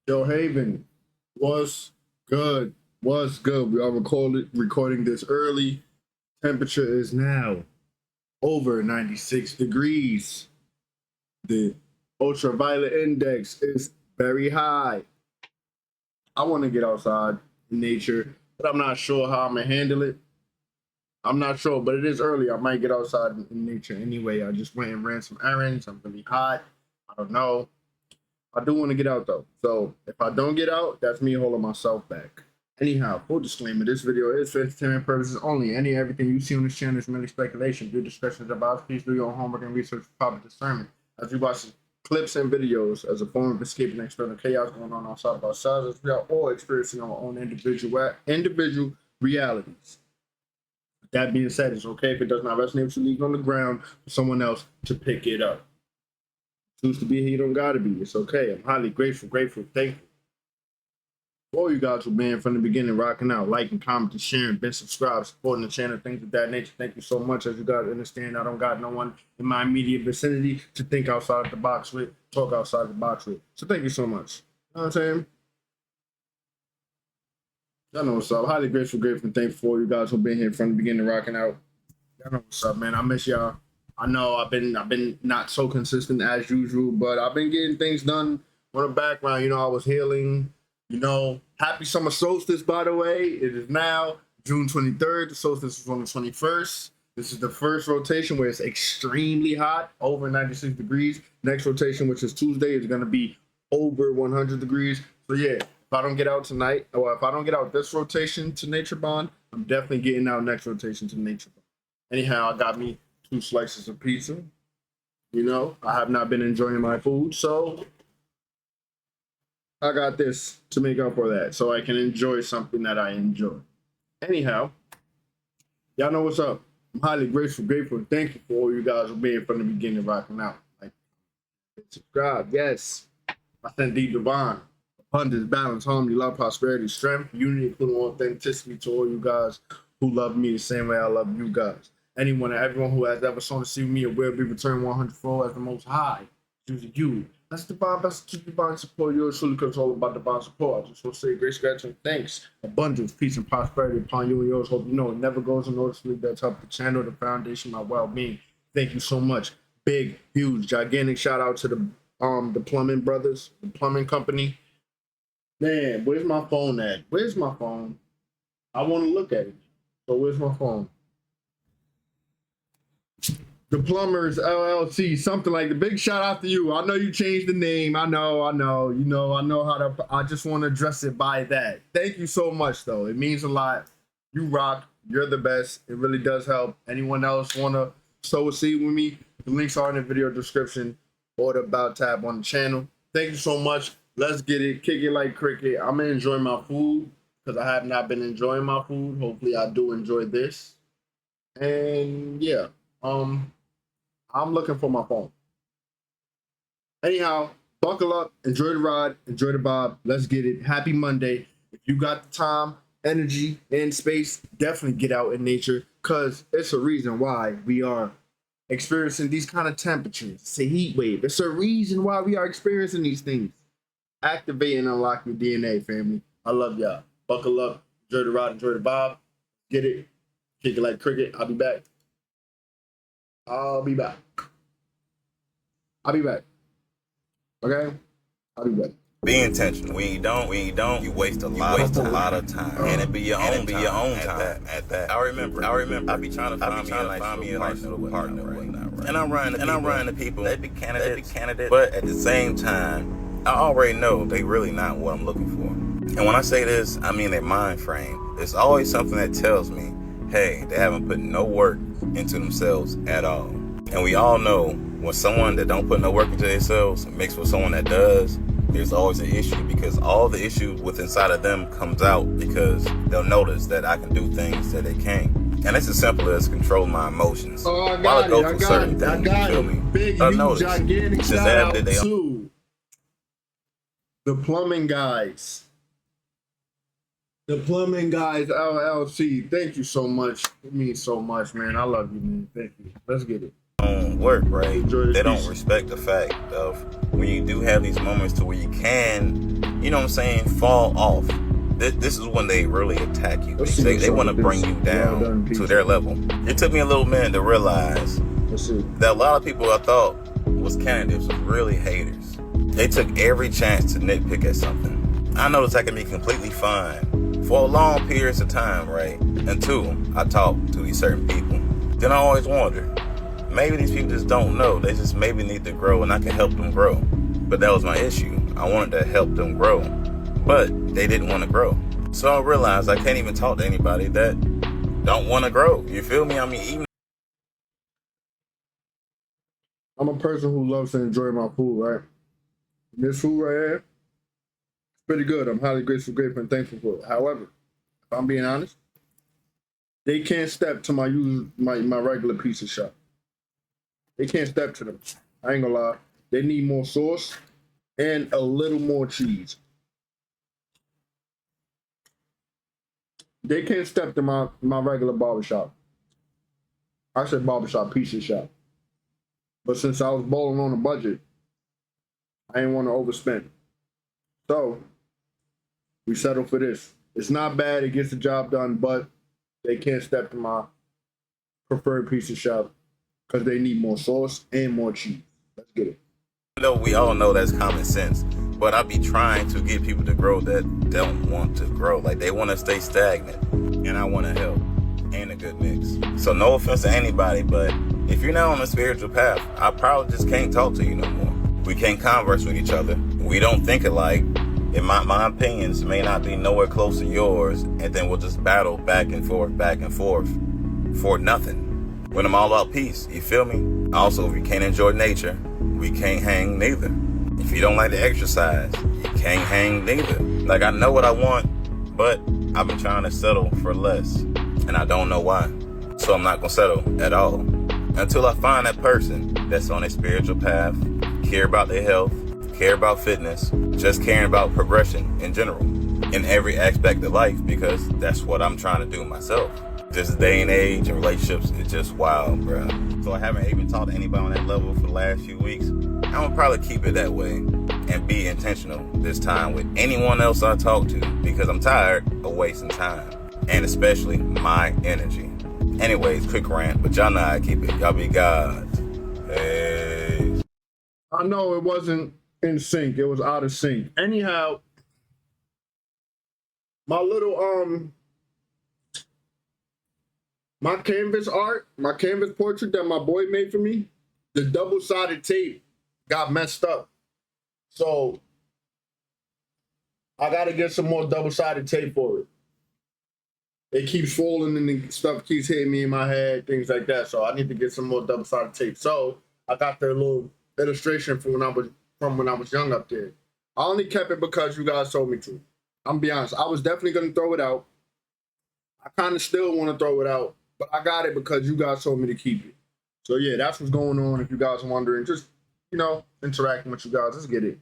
Yo, Haven, what's good? What's good? We are recording this early. Temperature is now over 96 degrees. The ultraviolet index is very high. I want to get outside in nature, but I'm not sure how I'm going to handle it. I'm not sure, but it is early. I might get outside in nature anyway. I just went and ran some errands. I'm really hot. I don't know. I do want to get out though. So if I don't get out, that's me holding myself back. Anyhow, full disclaimer, this video is for entertainment purposes only. Everything you see on this channel is merely speculation. Your discretion is advised. Please do your own homework and research for proper discernment. As you watch clips and videos as a form of escaping external chaos going on outside of ourselves, as we are all experiencing our own individual realities. That being said, it's okay if it does not resonate with you, leave it on the ground for someone else to pick it up. Choose to be here, you don't gotta be. It's okay. I'm highly grateful, thankful. All you guys who've been from the beginning rocking out, liking, commenting, sharing, been subscribed, supporting the channel, things of that nature. Thank you so much. As you guys understand, I don't got no one in my immediate vicinity to think outside the box with, talk outside the box with. So thank you so much. You know what I'm saying? Y'all know what's up. Highly grateful, thankful for all you guys who've been here from the beginning rocking out. Y'all know what's up, man. I miss y'all. I know I've been not so consistent as usual, but I've been getting things done on the background. You know, I was healing. You know, happy summer solstice, by the way. It is now June 23rd. The solstice is on the 21st. This is the first rotation where it's extremely hot, over 96 degrees. Next rotation, which is Tuesday, is going to be over 100 degrees. So yeah, if I don't get out tonight, or if I don't get out this rotation to Nature Bond, I'm definitely getting out next rotation to Nature Bond. Anyhow, I got me 2 slices of pizza. You know, I have not been enjoying my food, so I got this to make up for that, so I can enjoy something that I enjoy. Anyhow, y'all know what's up. I'm highly grateful, and thankful for all you guys for being from the beginning rocking out. Like, subscribe, yes. I send deep divine, abundance, balance, harmony, love, prosperity, strength, unity, including authenticity to all you guys who love me the same way I love you guys. Anyone and everyone who has ever sown to see me will be returned 100-fold as the Most High. Choosing you. That's divine, that's to divine support. Yours truly, because it's all about divine support. I just want to say grace, gratitude, thanks, abundance, peace, and prosperity upon you and yours. Hope you know it never goes unnoticed. That's help the channel, the foundation, my well-being. Thank you so much. Big, huge, gigantic shout out to the plumbing brothers, the plumbing company. Man, where's my phone at? Where's my phone? I want to look at it. So where's my phone? The Plumbers LLC, something like the big shout out to you. I know you changed the name. I know. You know, I know how to. I just want to address it by that. Thank you so much, though. It means a lot. You rock. You're the best. It really does help. Anyone else want to sow a seed with me? The links are in the video description or the About tab on the channel. Thank you so much. Let's get it. Kick it like cricket. I'm gonna enjoy my food because I have not been enjoying my food. Hopefully, I do enjoy this. And yeah, I'm looking for my phone. Anyhow, buckle up, enjoy the ride, enjoy the vibe. Let's get it. Happy Monday. If you got the time, energy, and space, definitely get out in nature because it's a reason why we are experiencing these kind of temperatures. It's a heat wave. It's a reason why we are experiencing these things. Activate and unlock your DNA, family. I love y'all. Buckle up, enjoy the ride, enjoy the vibe. Get it. Kick it like cricket. I'll be back. I'll be back. Okay? I'll be back. Be intentional. When you don't, you waste a lot of time. And it be your own time at that. I remember. I be trying to find me a nice little partner right now. Right? And I'm running the people. They be candidates. But at the same time, I already know they really not what I'm looking for. And when I say this, I mean their mind frame. There's always something that tells me, hey, they haven't put no work into themselves at all. And we all know when someone that don't put no work into themselves mixed with someone that does, there's always an issue because all the issues with inside of them comes out because they'll notice that I can do things that they can't. And it's as simple as control my emotions. Oh, I got it. I got it. Big, huge, gigantic shout out to the plumbing guys. The Plumbing Guys LLC. Thank you so much. It means so much, man. I love you, man. Thank you. Let's get it. work, right? Enjoy this They don't piece. respect the fact of when you do have these moments to where you can, you know what I'm saying, fall off. This is when they really attack you. They want to bring you down to their level. It took me a little minute to realize that a lot of people I thought was candidates was really haters. They took every chance to nitpick at something. I noticed I can be completely fine for a long periods of time, right? Until I talk to these certain people. Then I always wonder, maybe these people just don't know. They just maybe need to grow and I can help them grow. But that was my issue. I wanted to help them grow, but they didn't want to grow. So I realized I can't even talk to anybody that don't want to grow. You feel me? I mean, even I'm a person who loves to enjoy my food, right? This food right here, it's pretty good. I'm highly grateful, and thankful for it. However, if I'm being honest, they can't step to my regular pizza shop. They can't step to them. I ain't gonna lie. They need more sauce and a little more cheese. They can't step to my regular barbershop. I said barbershop, pizza shop. But since I was balling on a budget, I didn't want to overspend. So we settled for this. It's not bad. It gets the job done, but they can't step to my preferred pizza shop because they need more sauce and more cheese. Let's get it. though we all know that's common sense, but I be trying to get people to grow that don't want to grow. Like they want to stay stagnant, and I want to help. Ain't a good mix. So no offense to anybody, but if you're not on a spiritual path, I probably just can't talk to you no more. We can't converse with each other. We don't think alike. And my opinions may not be nowhere close to yours, and then we'll just battle back and forth for nothing. When I'm all about peace, you feel me? Also, if you can't enjoy nature, we can't hang neither. If you don't like to exercise, you can't hang neither. Like, I know what I want, but I've been trying to settle for less, and I don't know why. So I'm not gonna settle at all until I find that person that's on a spiritual path, care about their health, care about fitness, just caring about progression in general, in every aspect of life, because that's what I'm trying to do myself. This day and age and relationships is just wild, bro. So I haven't even talked to anybody on that level for the last few weeks. I'm gonna probably keep it that way and be intentional this time with anyone else I talk to, because I'm tired of wasting time, and especially my energy. Anyways, quick rant, but y'all know how I keep it. Y'all be gods. Hey. I know it wasn't in sync. It was out of sync. Anyhow, my little my canvas art, my canvas portrait that my boy made for me, the double-sided tape got messed up. So I gotta get some more double-sided tape for it. It keeps falling and the stuff keeps hitting me in my head, things like that. So I need to get some more double-sided tape. So I got the little illustration from when I was young up there. I only kept it because you guys told me to. I'm gonna be honest. I was definitely gonna throw it out. I kind of still want to throw it out, but I got it because you guys told me to keep it. So yeah, that's what's going on. If you guys are wondering, just interacting with you guys. Let's get it.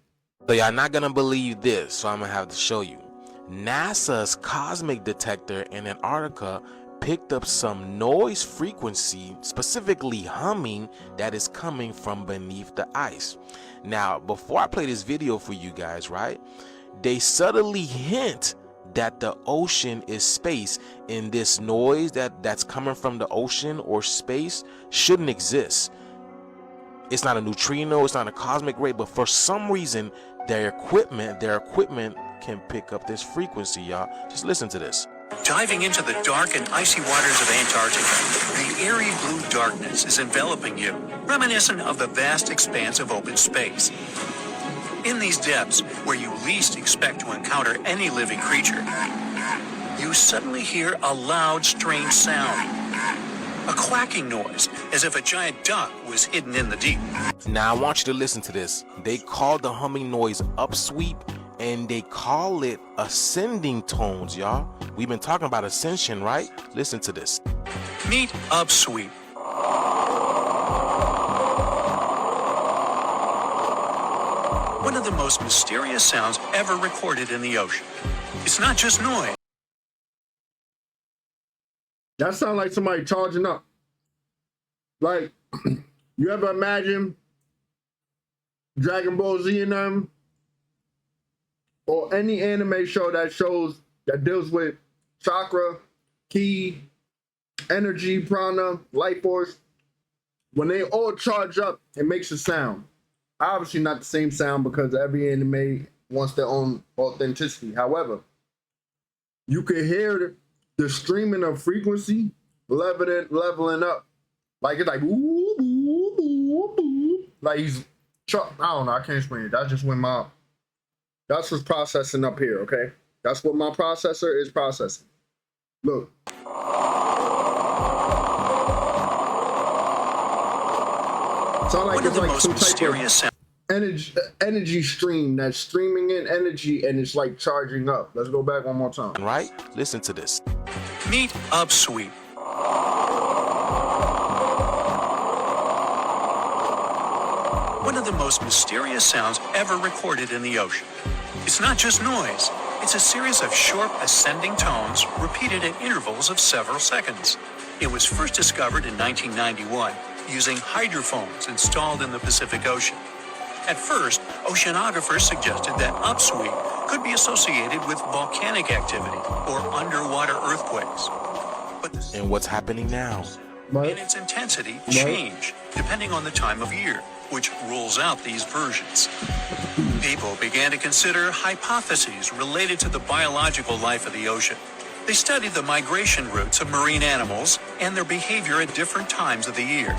So y'all not gonna believe this, so I'm gonna have to show you. NASA's cosmic detector in Antarctica picked up some noise frequency, specifically humming, that is coming from beneath the ice. Now, before I play this video for you guys, right, they subtly hint that the ocean is space, and this noise that's coming from the ocean or space shouldn't exist. It's not a neutrino, it's not a cosmic ray, but for some reason their equipment can pick up this frequency, y'all. Just listen to this. Diving into the dark and icy waters of Antarctica, the eerie blue darkness is enveloping you, reminiscent of the vast expanse of open space. In these depths, where you least expect to encounter any living creature, you suddenly hear a loud, strange sound. A quacking noise, as if a giant duck was hidden in the deep. Now I want you to listen to this. They call the humming noise upsweep, and they call it ascending tones, y'all. We've been talking about ascension, right? Listen to this. Meet upsweep. One of the most mysterious sounds ever recorded in the ocean. It's not just noise. That sounds like somebody charging up. Like, You ever imagine Dragon Ball Z and them, or any anime show that deals with chakra, ki, energy, prana, life force? When they all charge up, it makes a sound. Obviously not the same sound because every anime wants their own authenticity. However, you can hear the streaming of frequency leveling up. Like it's like ooh, ooh, ooh, ooh. Like he's I don't know, I can't explain it. That's just when that's what's processing up here, okay? That's what my processor is processing. Look. Sound like it's like some type of energy stream that's streaming in energy and it's like charging up. Let's go back one more time. Right? Listen to this. Meet upsweep. One of the most mysterious sounds ever recorded in the ocean. It's not just noise. It's a series of short ascending tones repeated at intervals of several seconds. It was first discovered in 1991 using hydrophones installed in the Pacific Ocean. At first, oceanographers suggested that upsweep could be associated with volcanic activity or underwater earthquakes. But And what's happening now? Right. and its intensity change depending on the time of year, which rules out these versions. People began to consider hypotheses related to the biological life of the ocean. They studied the migration routes of marine animals and their behavior at different times of the year.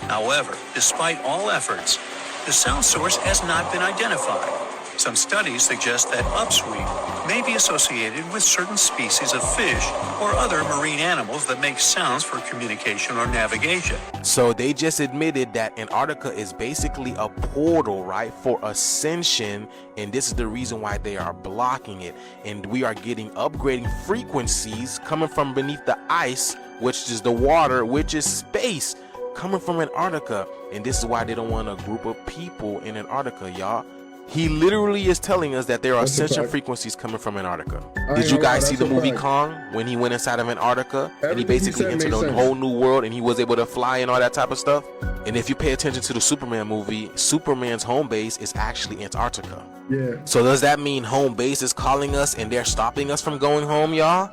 However, despite all efforts, the sound source has not been identified. Some studies suggest that upsweep may be associated with certain species of fish or other marine animals that make sounds for communication or navigation. So they just admitted that Antarctica is basically a portal, right, for ascension, and this is the reason why they are blocking it. And we are getting upgrading frequencies coming from beneath the ice, which is the water, which is space, coming from Antarctica. And this is why they don't want a group of people in Antarctica, y'all. He literally is telling us that there are ascension frequencies coming from Antarctica. Did you guys see the movie Kong when he went inside of Antarctica and he basically entered a whole new world and he was able to fly and all that type of stuff? And if you pay attention to the Superman movie, Superman's home base is actually Antarctica. Yeah. So does that mean home base is calling us and they're stopping us from going home, y'all?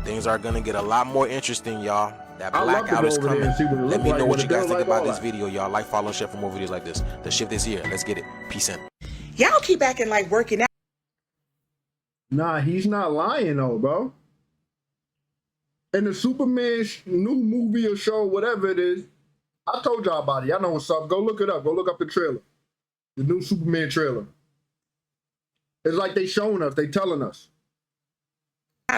Things are gonna get a lot more interesting, y'all. That blackout is coming. Let me know what you guys think about this video, y'all. Like, follow, share for more videos like this. The shift is here. Let's get it. Peace in. Y'all keep acting like working out. Nah, he's not lying though, bro. In the Superman new movie or show, whatever it is, I told y'all about it. Y'all know what's up. Go look it up. Go look up the trailer. The new Superman trailer. It's like they showing us. They telling us.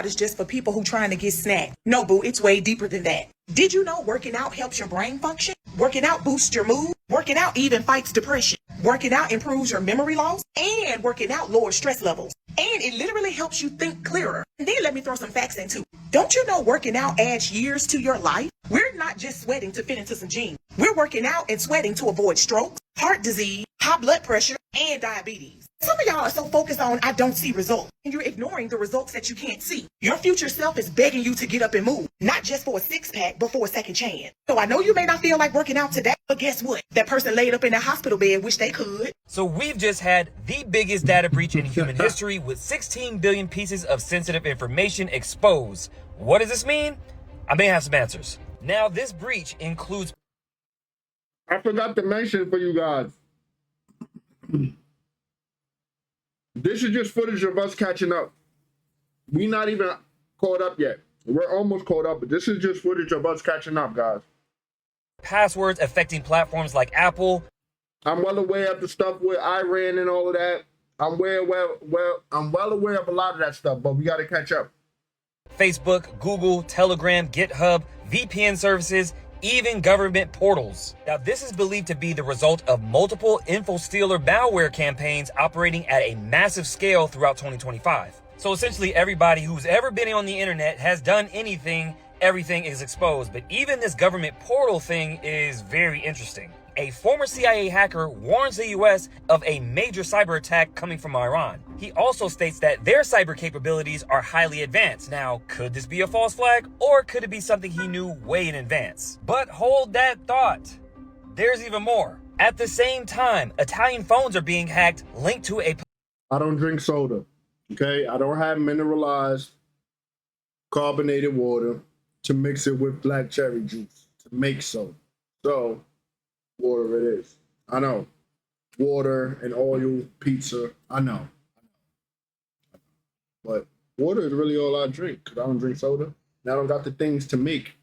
Is just for people who trying to get snacked. No, boo, it's way deeper than that. Did you know working out helps your brain function? Working out boosts your mood. Working out even fights depression. Working out improves your memory loss. And working out lowers stress levels. And it literally helps you think clearer. And then let me throw some facts in too. Don't you know working out adds years to your life? We're not just sweating to fit into some jeans. We're working out and sweating to avoid strokes, heart disease, high blood pressure, and diabetes. Some of y'all are so focused on I don't see results, and you're ignoring the results that you can't see. Your future self is begging you to get up and move, not just for a six-pack, but for a second chance. So I know you may not feel like working out today, but guess what? That person laid up in that hospital bed wish they could. So we've just had the biggest data breach in human history with 16 billion pieces of sensitive information exposed. What does this mean? I may have some answers. Now, this breach includes... I forgot to mention for you guys. This is just footage of us catching up. We're not even caught up yet. We're almost caught up, but this is just footage of us catching up, guys. Passwords affecting platforms like Apple. I'm well aware of the stuff with Iran and all of that. I'm well aware of a lot of that stuff, but we got to catch up. Facebook, Google, Telegram, GitHub, VPN services, even government portals. Now, this is believed to be the result of multiple info-stealer malware campaigns operating at a massive scale throughout 2025. So essentially, everybody who's ever been on the internet has done anything, everything is exposed. But even this government portal thing is very interesting. A former CIA hacker warns the US of a major cyber attack coming from Iran. He also states that their cyber capabilities are highly advanced. Now, could this be a false flag, or could it be something he knew way in advance? But hold that thought. There's even more. At the same time, Italian phones are being hacked linked to a... I don't drink soda, okay? I don't have mineralized carbonated water to mix it with black cherry juice to make soda. So, water it is. I know. Water and oil, pizza, I know. But water is really all I drink because I don't drink soda. And I don't got the things to make.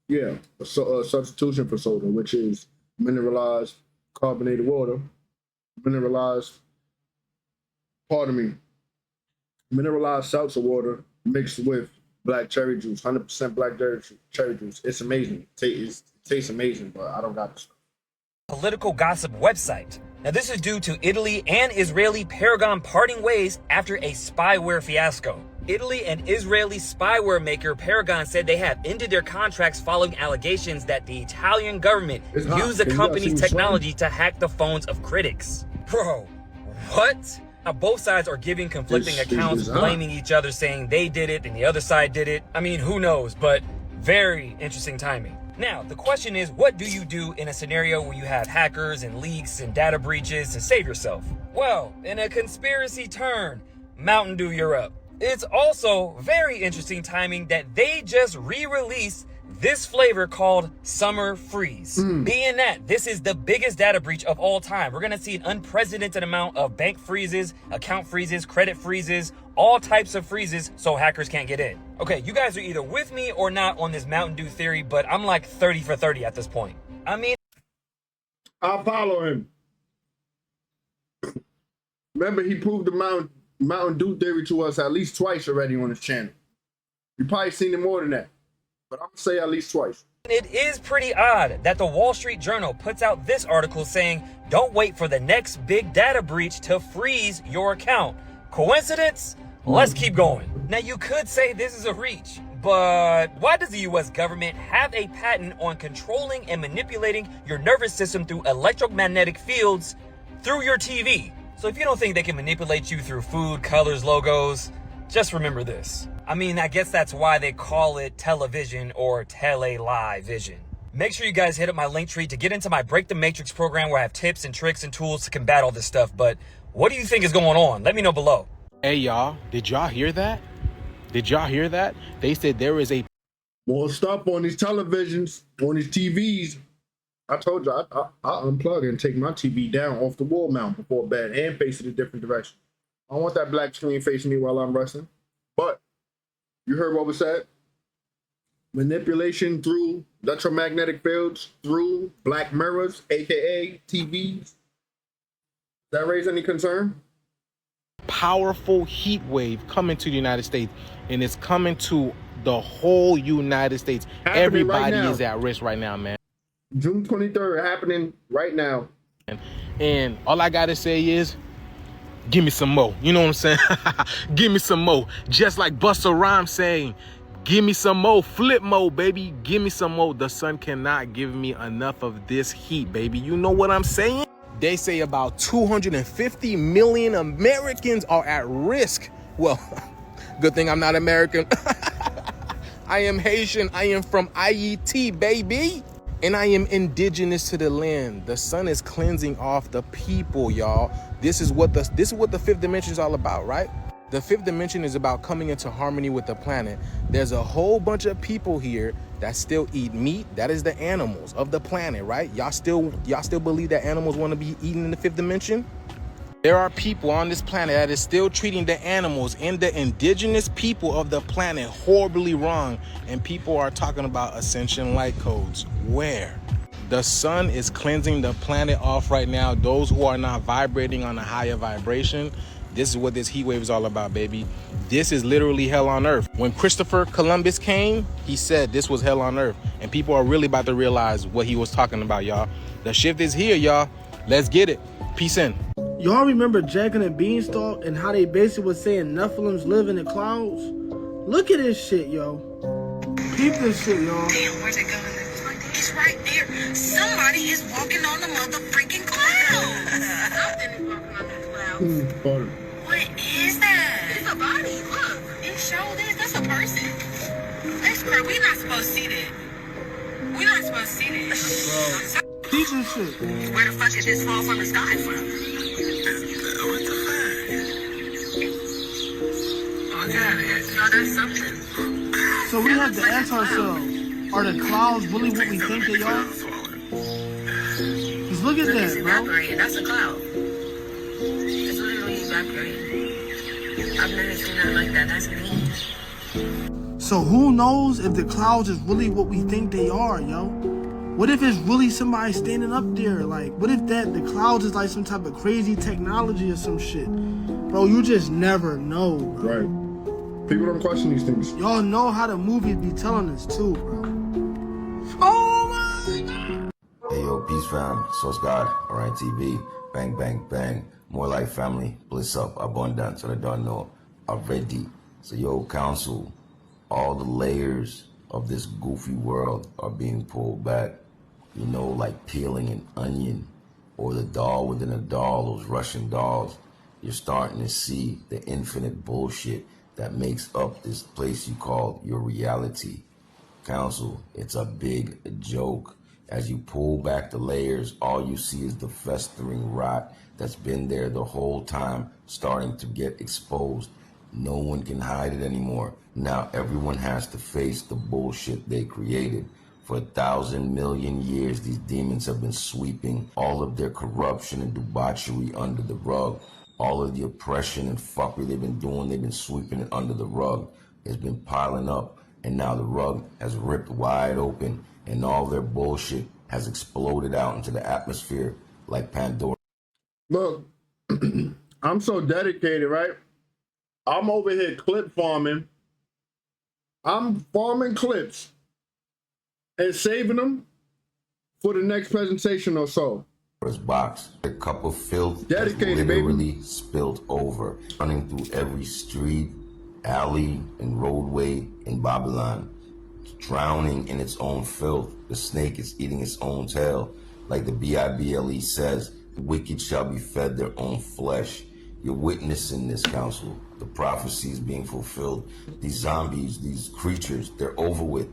Yeah, a substitution for soda, which is mineralized carbonated water, mineralized seltzer water mixed with black cherry juice, 100% black cherry juice. It's amazing. It tastes amazing, but I don't got this. Political gossip website. Now, this is due to Italy and Israeli Paragon parting ways after a spyware fiasco. Italy and Israeli spyware maker Paragon said they have ended their contracts following allegations that the Italian government used the company's technology to hack the phones of critics. Bro, what? Now, both sides are giving conflicting accounts, blaming each other, saying they did it and the other side did it. I mean, who knows, but very interesting timing. Now, the question is, what do you do in a scenario where you have hackers and leaks and data breaches to save yourself? Well, in a conspiracy turn, Mountain Dew, you're up. It's also very interesting timing that they just re-released this flavor called Summer Freeze. Being that this is the biggest data breach of all time, we're gonna see an unprecedented amount of bank freezes, account freezes, credit freezes, all types of freezes so hackers can't get in. Okay, you guys are either with me or not on this Mountain Dew theory, but I'm like 30 for 30 at this point. I mean, I'll follow him. Remember, he proved the Mountain Dew theory to us at least twice already on his channel. You probably seen it more than that, but I'm gonna say at least twice. it is pretty odd that the Wall Street Journal puts out this article saying, don't wait for the next big data breach to freeze your account. Coincidence? Let's keep going. Now, you could say this is a reach, but why does the US government have a patent on controlling and manipulating your nervous system through electromagnetic fields through your TV? So if you don't think they can manipulate you through food, colors, logos, just remember this. I mean, I guess that's why they call it television or tele-live vision. Make sure you guys hit up my link tree to get into my Break the Matrix program where I have tips and tricks and tools to combat all this stuff. But what do you think is going on? Let me know below. Hey, y'all, did y'all hear that? Did y'all hear that? They said there is a... More stuff on these televisions, on these TVs. I told you, I unplug and take my TV down off the wall mount before bed and face it a different direction. I don't want that black screen facing me while I'm wrestling. But you heard what was said? Manipulation through electromagnetic fields, through black mirrors, aka TVs. Does that raise any concern? Powerful heat wave coming to the United States, and it's coming to the whole United States. Everybody is at risk right now, man. June 23rd, happening right now. And all I gotta say is, give me some more. You know what I'm saying? Give me some more. Just like Busta Rhymes saying, give me some more. Flip mode, baby. Give me some more. The sun cannot give me enough of this heat, baby. You know what I'm saying? They say about 250 million Americans are at risk. Well, good thing I'm not American. I am Haitian. I am from IET, baby. And I am indigenous to the land. The sun is cleansing off the people, y'all. This is what the fifth dimension is all about, right? The fifth dimension is about coming into harmony with the planet. There's a whole bunch of people here that still eat meat. That is the animals of the planet, right? Y'all still believe that animals want to be eaten in the fifth dimension? There are people on this planet that is still treating the animals and the indigenous people of the planet horribly wrong. And people are talking about ascension light codes. Where? The sun is cleansing the planet off right now. Those who are not vibrating on a higher vibration, this is what this heat wave is all about, baby. This is literally hell on earth. When Christopher Columbus came, he said this was hell on earth. And people are really about to realize what he was talking about, y'all. The shift is here, y'all. Let's get it. Peace in. Y'all remember Jack and the Beanstalk and how they basically was saying Nephilims live in the clouds? Look at this shit, yo. Peep this shit, y'all. Damn, where's it going? It's right there. Somebody is walking on the motherfucking clouds. Something is walking on the clouds. What is that? It's a body. Look, it showed this. That's a person. That's crazy. We're not supposed to see that. We're not supposed to see that. Peep this shit. Where the fuck did this fall from the sky from? What the fuck? Oh god, no, that's something. So we have to ask ourselves, are the clouds really what we think they are? Just look at that, bro. Evaporating. That's a cloud. It's literally evaporating. I've never seen nothing like that. That's neat. So who knows if the clouds is really what we think they are, yo? What if it's really somebody standing up there? Like, what if the clouds is like some type of crazy technology or some shit? Bro, you just never know, bro. Right. People don't question these things. Y'all know how the movies be telling us too, bro. Oh my god! Hey yo, peace fam, Source God, alright TV, bang bang bang, more like family, bliss up, abundance, and I don't know, already. So yo, council, all the layers of this goofy world are being pulled back. You know, like peeling an onion, or the doll within a doll, those Russian dolls. You're starting to see the infinite bullshit that makes up this place you call your reality. Council, it's a big joke. As you pull back the layers, all you see is the festering rot that's been there the whole time, starting to get exposed. No one can hide it anymore. Now everyone has to face the bullshit they created. For 1,000 million years, these demons have been sweeping all of their corruption and debauchery under the rug. All of the oppression and fuckery they've been doing, they've been sweeping it under the rug. It's been piling up, and now the rug has ripped wide open, and all their bullshit has exploded out into the atmosphere like Pandora. Look, I'm so dedicated, right? I'm over here clip farming. I'm farming clips and saving them for the next presentation or so. Box. A cup of filth dedicated, literally baby. spilled over, running through every street, alley, and roadway in Babylon, drowning in its own filth. The snake is eating its own tail. Like the Bible says, the wicked shall be fed their own flesh. You're witnessing this, council. The prophecy is being fulfilled. These zombies, these creatures, they're over with.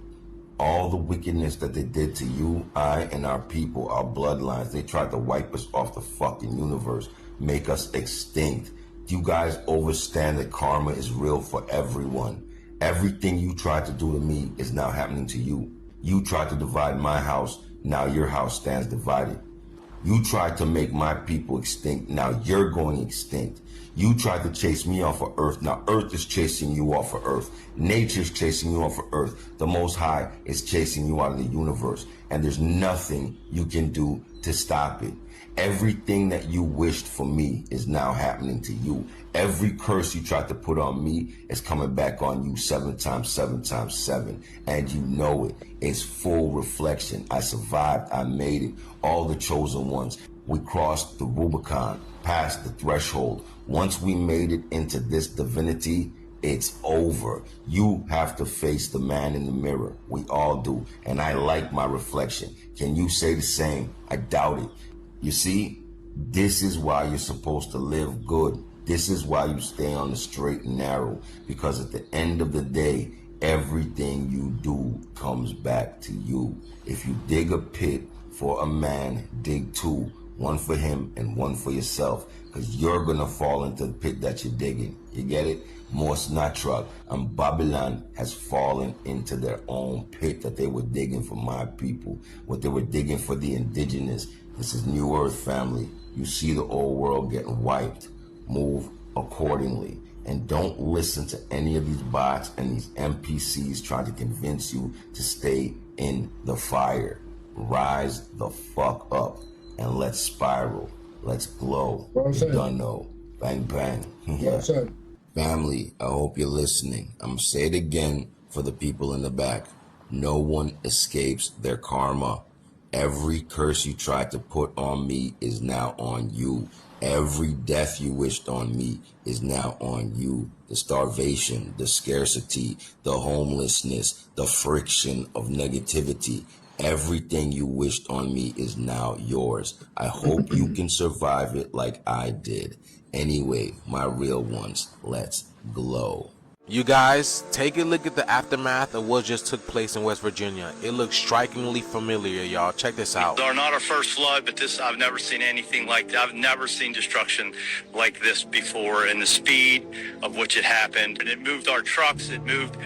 All the wickedness that they did to you, I, and our people, our bloodlines, they tried to wipe us off the fucking universe, make us extinct. You guys understand that karma is real for everyone. Everything you tried to do to me is now happening to you. You tried to divide my house, now your house stands divided. You tried to make my people extinct, now you're going extinct. You tried to chase me off of Earth, now Earth is chasing you off of Earth. Nature's chasing you off of Earth. The Most High is chasing you out of the universe. And there's nothing you can do to stop it. Everything that you wished for me is now happening to you. Every curse you tried to put on me is coming back on you 7 times 7 times 7. And you know it. It's full reflection. I survived. I made it. All the chosen ones. We crossed the Rubicon, past the threshold. Once we made it into this divinity, it's over. You have to face the man in the mirror. We all do. And I like my reflection. Can you say the same? I doubt it. You see, this is why you're supposed to live good. This is why you stay on the straight and narrow. Because at the end of the day, everything you do comes back to you. If you dig a pit for a man, dig 2. One for him and one for yourself. Because you're going to fall into the pit that you're digging. You get it? Mos Natrak and Babylon has fallen into their own pit that they were digging for my people. What they were digging for the indigenous. This is New Earth, family. You see the old world getting wiped. Move accordingly. And don't listen to any of these bots and these NPCs trying to convince you to stay in the fire. Rise the fuck up and let's spiral. Let's glow. You done know. Bang, bang. Yeah. Family, I hope you're listening. I'm going to say it again for the people in the back. No one escapes their karma. Every curse you tried to put on me is now on you. Every death you wished on me is now on you. The starvation, the scarcity, the homelessness, the friction of negativity. Everything you wished on me is now yours. I hope you can survive it like I did. Anyway, my real ones, let's glow. You guys, take a look at the aftermath of what just took place in West Virginia. It looks strikingly familiar, y'all. Check this out. These are not our first flood, but this, I've never seen anything like that. I've never seen destruction like this before, and the speed of which it happened. And it moved our trucks, it moved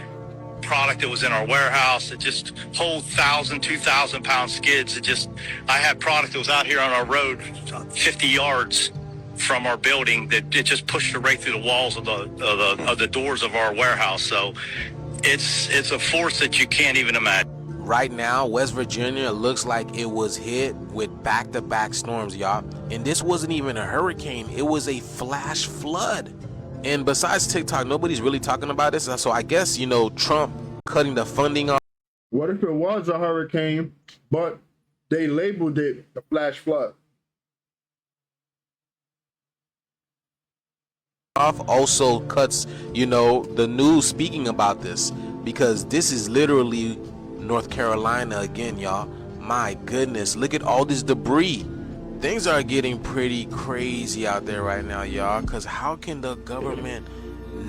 product that was in our warehouse. It just whole 1,000, 2,000 pound skids. I had product that was out here on our road 50 yards from our building that it just pushed it right through the walls of the doors of our warehouse. So it's a force that you can't even imagine. Right now, West Virginia looks like it was hit with back-to-back storms, y'all. And this wasn't even a hurricane. It was a flash flood. And besides TikTok, nobody's really talking about this. So I guess, you know, Trump cutting the funding off. What if it was a hurricane, but they labeled it a flash flood? Also cuts, you know, the news speaking about this, because this is literally North Carolina again, y'all. My goodness, look at all this debris. Things are getting pretty crazy out there right now, y'all, because how can the government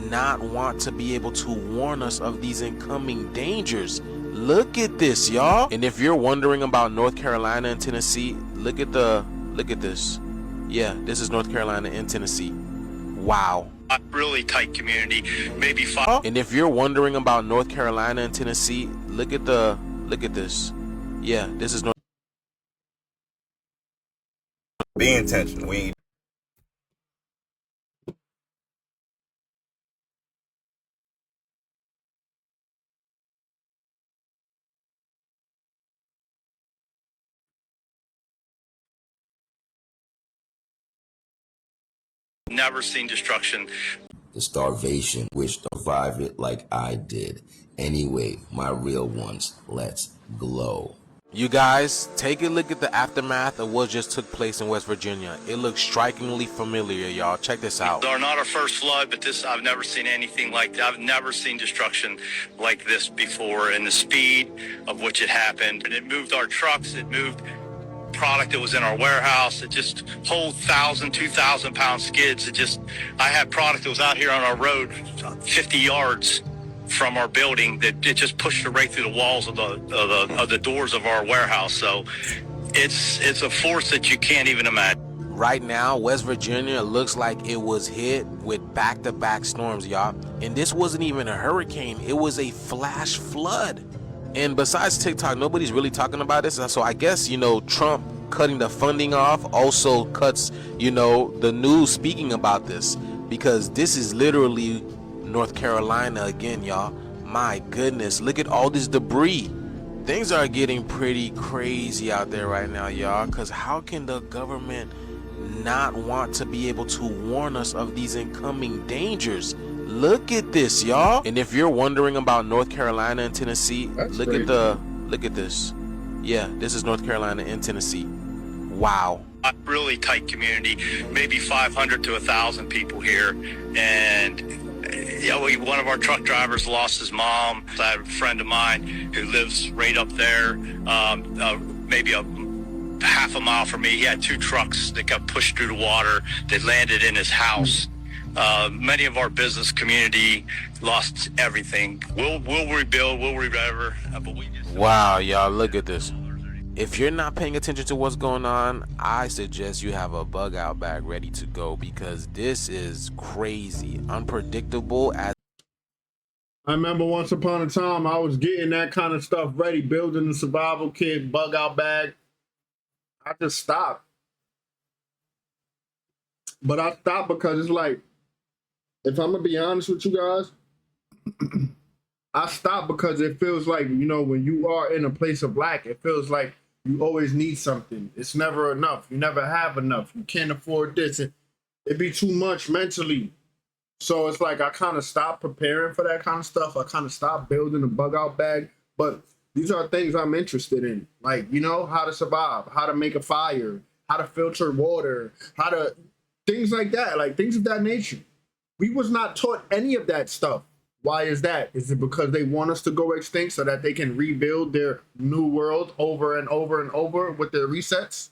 not want to be able to warn us of these incoming dangers? Look at this, y'all. And if you're wondering about North Carolina and Tennessee, look at this. Yeah, this is North Carolina and Tennessee. Wow. A really tight community, maybe 5. And if you're wondering about North Carolina and Tennessee, look at this. Yeah, this is North. Be intentional. We ain't never seen destruction. The starvation, wish to survive it like I did. Anyway, my real ones, let's glow. You guys, take a look at the aftermath of what just took place in West Virginia. It looks strikingly familiar, y'all. Check this out. These are not our first flood, but this, I've never seen anything like that. I've never seen destruction like this before, and the speed of which it happened. And it moved our trucks, it moved product that was in our warehouse. It just whole 1,000, 2,000 pound skids. I had product that was out here on our road 50 yards from our building that it just pushed it right through the walls of the doors of our warehouse. So it's a force that you can't even imagine. Right now, West Virginia looks like it was hit with back-to-back storms, y'all. And this wasn't even a hurricane. It was a flash flood. And besides TikTok, nobody's really talking about this. So I guess, you know, Trump cutting the funding off also cuts, you know, the news speaking about this, because this is literally North Carolina again, y'all. My goodness, look at all this debris. Things are getting pretty crazy out there right now, y'all, because how can the government not want to be able to warn us of these incoming dangers? Look at this, y'all. And if you're wondering about North Carolina and Tennessee, look at this. Yeah, this is North Carolina and Tennessee. Wow. A really tight community, maybe 500 to 1,000 people here. And yeah, one of our truck drivers lost his mom. I have a friend of mine who lives right up there, maybe a half a mile from me. He had 2 trucks that got pushed through the water. They landed in his house. Many of our business community lost everything. We'll rebuild, we'll recover. Wow, y'all, look at this. If you're not paying attention to what's going on, I suggest you have a bug out bag ready to go, because this is crazy, unpredictable as. I remember once upon a time I was getting that kind of stuff ready, building the survival kit, bug out bag. I just stopped. But I stopped because it's like, if I'm gonna be honest with you guys, I stopped because it feels like, you know, when you are in a place of lack, it feels like you always need something. It's never enough. You never have enough. You can't afford this. It'd be too much mentally. So it's like I kind of stopped preparing for that kind of stuff. I kind of stopped building a bug out bag. But these are things I'm interested in. Like, you know, how to survive, how to make a fire, how to filter water, how to, things like that, like things of that nature. We was not taught any of that stuff. Why is that? Is it because they want us to go extinct so that they can rebuild their new world over and over and over with their resets?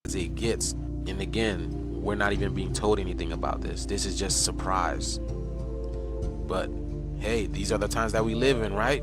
As it gets, and again, we're not even being told anything about this. This is just a surprise. But hey, these are the times that we live in, right?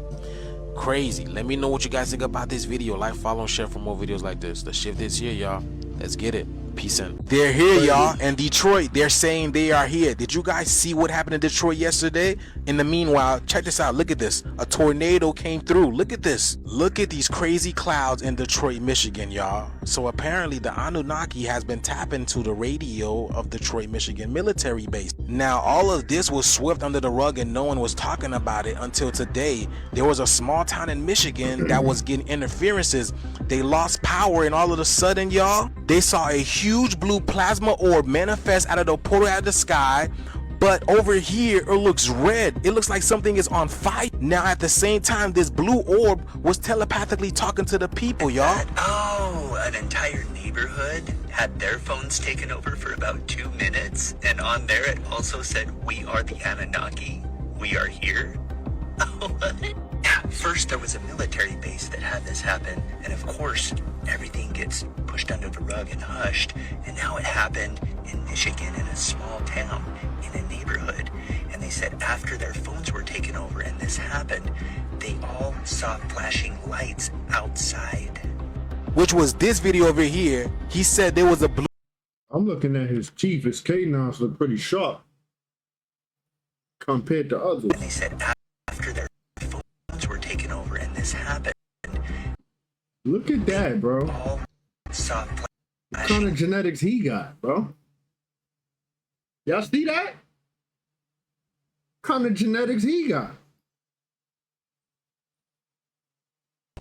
Crazy. Let me know what you guys think about this video. Like, follow, and share for more videos like this. The shift is here, y'all. Let's get it. Peace in. They're here, y'all. And Detroit, they're saying they are here. Did you guys see what happened in Detroit yesterday? In the meanwhile, check this out. Look at this. A tornado came through. Look at this. Look at these crazy clouds in Detroit, Michigan, y'all. So apparently the Anunnaki has been tapping to the radio of Detroit, Michigan military base. Now, all of this was swept under the rug and no one was talking about it until today. There was a small town in Michigan that was getting interferences. They lost power, and all of a sudden, y'all, they saw a huge blue plasma orb manifest out of the portal out of the sky. But over here, it looks red. It looks like something is on fire. Now, at the same time, this blue orb was telepathically talking to the people, y'all. Oh, an entire neighborhood had their phones taken over for about 2 minutes. And on there, it also said, "We are the Anunnaki. We are here." What? Yeah, first there was a military base that had this happen, and of course everything gets pushed under the rug and hushed, and now it happened in Michigan in a small town, in a neighborhood, and they said after their phones were taken over and this happened, they all saw flashing lights outside. Which was this video over here. He said there was a blue. I'm looking at his teeth. His canines look pretty sharp compared to others. And they said after their phones were taken over and this happened, look at that, bro. all saw What flashing kind of genetics he got, bro? Y'all see that? What kind of genetics he got?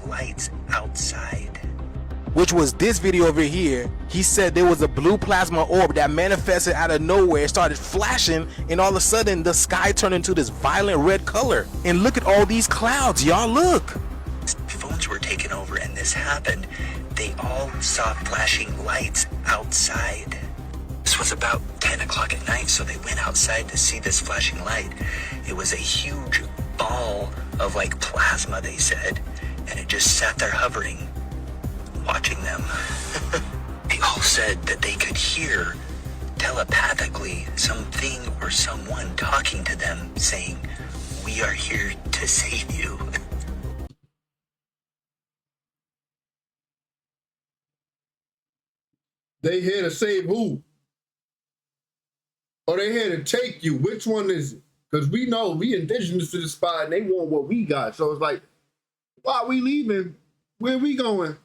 lights outside. Which was this video over here. He said there was a blue plasma orb that manifested out of nowhere, started flashing, and all of a sudden the sky turned into this violent red color. And look at all these clouds, y'all, look. Phones were taken over and this happened, they all saw flashing lights outside. This was about 10 o'clock at night, so they went outside to see this flashing light. It was a huge ball of like plasma, they said, and it just sat there hovering, watching them. They all said that they could hear telepathically something or someone talking to them saying, "We are here to save you." They here to save who? Or they here to take you? Which one is it? Because we know we indigenous to the spot and they want what we got. So it's like, why are we leaving? Where we going?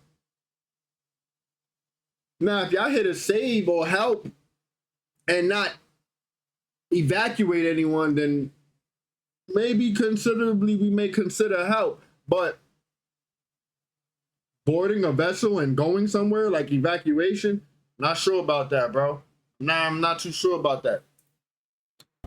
Now, if y'all here to save or help and not evacuate anyone, then maybe considerably we may consider help. But boarding a vessel and going somewhere like evacuation, not sure about that, bro. Nah, I'm not too sure about that.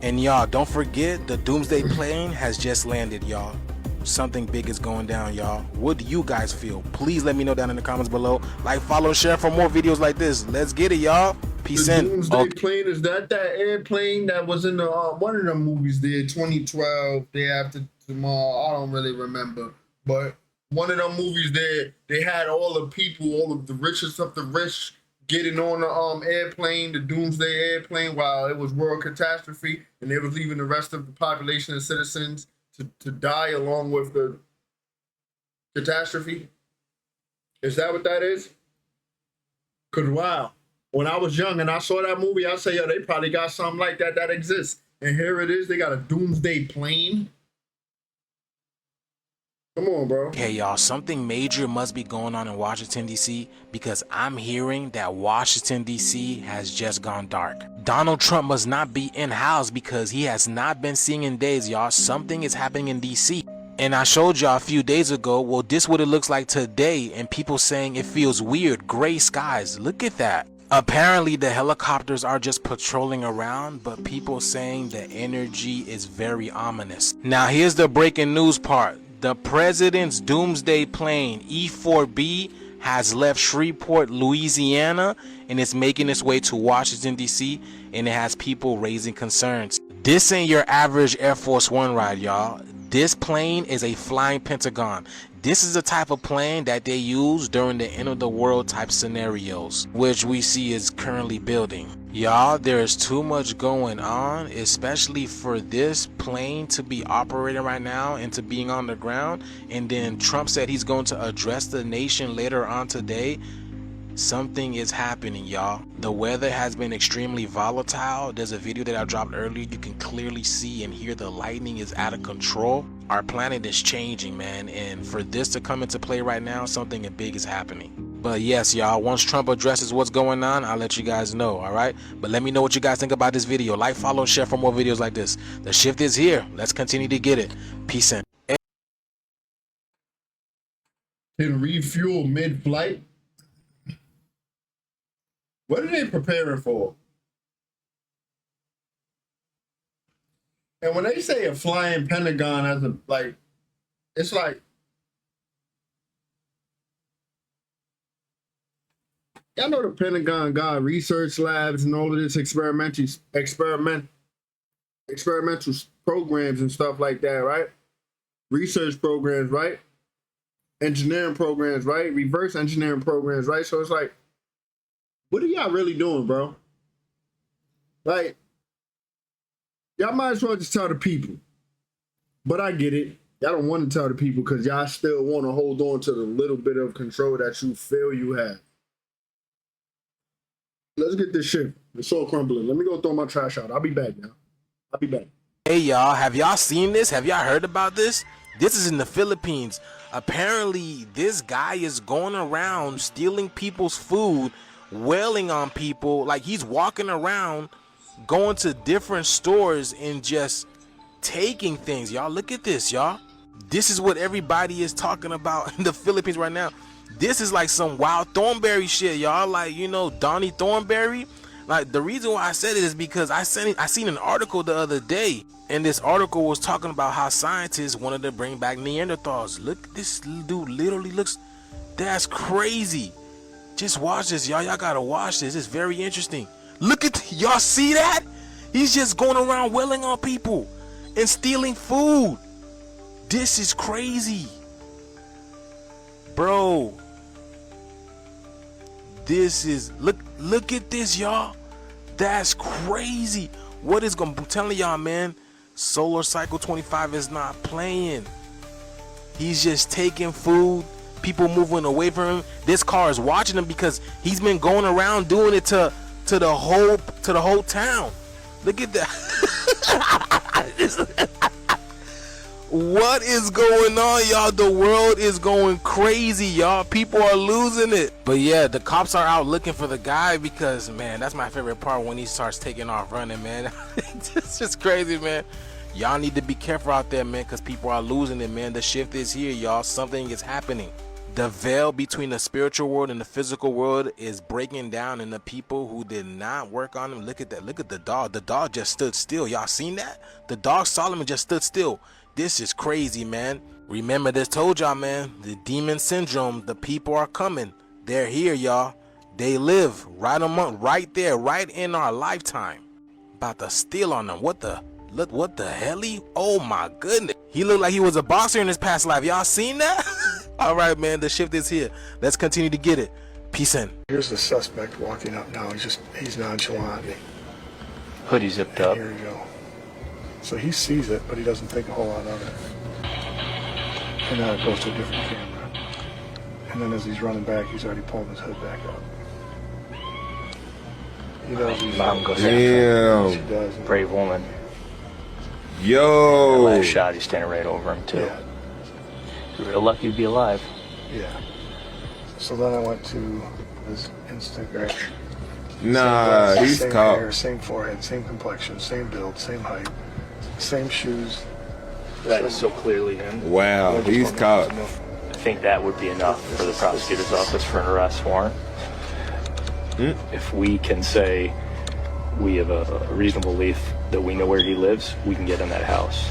And y'all, don't forget the doomsday plane has just landed, y'all. Something big is going down, y'all. What do you guys feel? Please let me know down in the comments below. Like, follow, share for more videos like this. Let's get it, y'all. Peace The in. doomsday plane, is that airplane that was in the one of the movies there, 2012, Day After Tomorrow? I don't really remember, but one of them movies there, they had all the people, all of the richest of the rich, getting on the airplane, the doomsday airplane, while it was world catastrophe, and they was leaving the rest of the population and citizens to die along with the catastrophe. Is that what that is? Because, wow, when I was young and I saw that movie, I say, yo, they probably got something like that that exists. And here it is, they got a doomsday plane. Come on, bro. Okay, y'all, something major must be going on in Washington, D.C. because I'm hearing that Washington, D.C. has just gone dark. Donald Trump must not be in-house because he has not been seen in days, y'all. Something is happening in D.C. And I showed y'all a few days ago, well, this is what it looks like today, and people saying it feels weird, gray skies. Look at that. Apparently, the helicopters are just patrolling around, but people saying the energy is very ominous. Now, here's the breaking news part. The president's doomsday plane, E-4B, has left Shreveport, Louisiana, and it's making its way to Washington, D.C., and it has people raising concerns. This ain't your average Air Force One ride, y'all. This plane is a flying Pentagon. This is the type of plane that they use during the end of the world type scenarios, which we see is currently building. Y'all, there is too much going on, especially for this plane to be operating right now and to being on the ground. And then Trump said he's going to address the nation later on today. Something is happening, y'all. The weather has been extremely volatile. There's a video that I dropped earlier. You can clearly see and hear the lightning is out of control. Our planet is changing, man. And for this to come into play right now, something big is happening. But yes, y'all, once Trump addresses what's going on, I'll let you guys know, all right? But let me know what you guys think about this video. Like, follow, share for more videos like this. The shift is here. Let's continue to get it. Peace in. Can refuel mid-flight? What are they preparing for? And when they say a flying Pentagon as a, like, it's like, y'all know the Pentagon got research labs and all of this experimental programs and stuff like that, right? Research programs, right? Engineering programs, right? Reverse engineering programs, right? So it's like, what are y'all really doing, bro? Like, y'all might as well just tell the people. But I get it. Y'all don't want to tell the people because y'all still want to hold on to the little bit of control that you feel you have. Let's get this shit. It's all crumbling. Let me go throw my trash out. I'll be back now. I'll be back. Hey, y'all, have y'all seen this? Have y'all heard about this? This is in the Philippines. Apparently, this guy is going around stealing people's food, wailing on people. Like, he's walking around going to different stores and just taking things. Y'all, look at this, y'all. This is what everybody is talking about in the Philippines right now. This is like some Wild Thornberry shit, y'all. Like, you know, Donnie Thornberry. Like, the reason why I said it is because I seen an article the other day, and this article was talking about how scientists wanted to bring back Neanderthals. Look, this dude literally looks, that's crazy. Just watch this, y'all. Y'all gotta watch this. It's very interesting. Look at, y'all see that? He's just going around wailing on people and stealing food. This is crazy, bro. This is, look at this, y'all. That's crazy. What is going, I'm telling y'all, man, Solar Cycle 25 is not playing. He's just taking food. People moving away from him. This car is watching him because he's been going around doing it to the whole town. Look at that. What is going on, y'all? The world is going crazy, y'all. People are losing it. But yeah, the cops are out looking for the guy because, man, that's my favorite part when he starts taking off running, man. It's just crazy, man. Y'all need to be careful out there, man, because people are losing it, man. The shift is here, y'all. Something is happening. The veil between the spiritual world and the physical world is breaking down, and the people who did not work on them, look at that. Look at the dog. The dog just stood still. Y'all seen that? The dog Solomon just stood still. This is crazy, man. Remember this, told y'all, man, the demon syndrome, the people are coming. They're here, y'all. They live right there, right in our lifetime. About to steal on them. What the hell? Oh my goodness. He looked like he was a boxer in his past life. Y'all seen that? All right, man, the shift is here. Let's continue to get it. Peace in. Here's the suspect walking up now. He's nonchalant. Hoodie zipped up. Here you go. So he sees it, but he doesn't think a whole lot of it. And now it goes to a different camera. And then as he's running back, he's already pulling his hood back up. He knows he's Mom goes after him. She does. Brave woman. Yo. That last shot, he's standing right over him too. Yeah. You're real lucky to be alive. Yeah. So then I went to his Instagram. Nah, he's same caught. Hair, same forehead, same complexion, same build, same height, same shoes. That is so clearly him. Wow, he's caught. I think that would be enough for the prosecutor's office for an arrest warrant. If we can say we have a reasonable belief that we know where he lives, we can get in that house.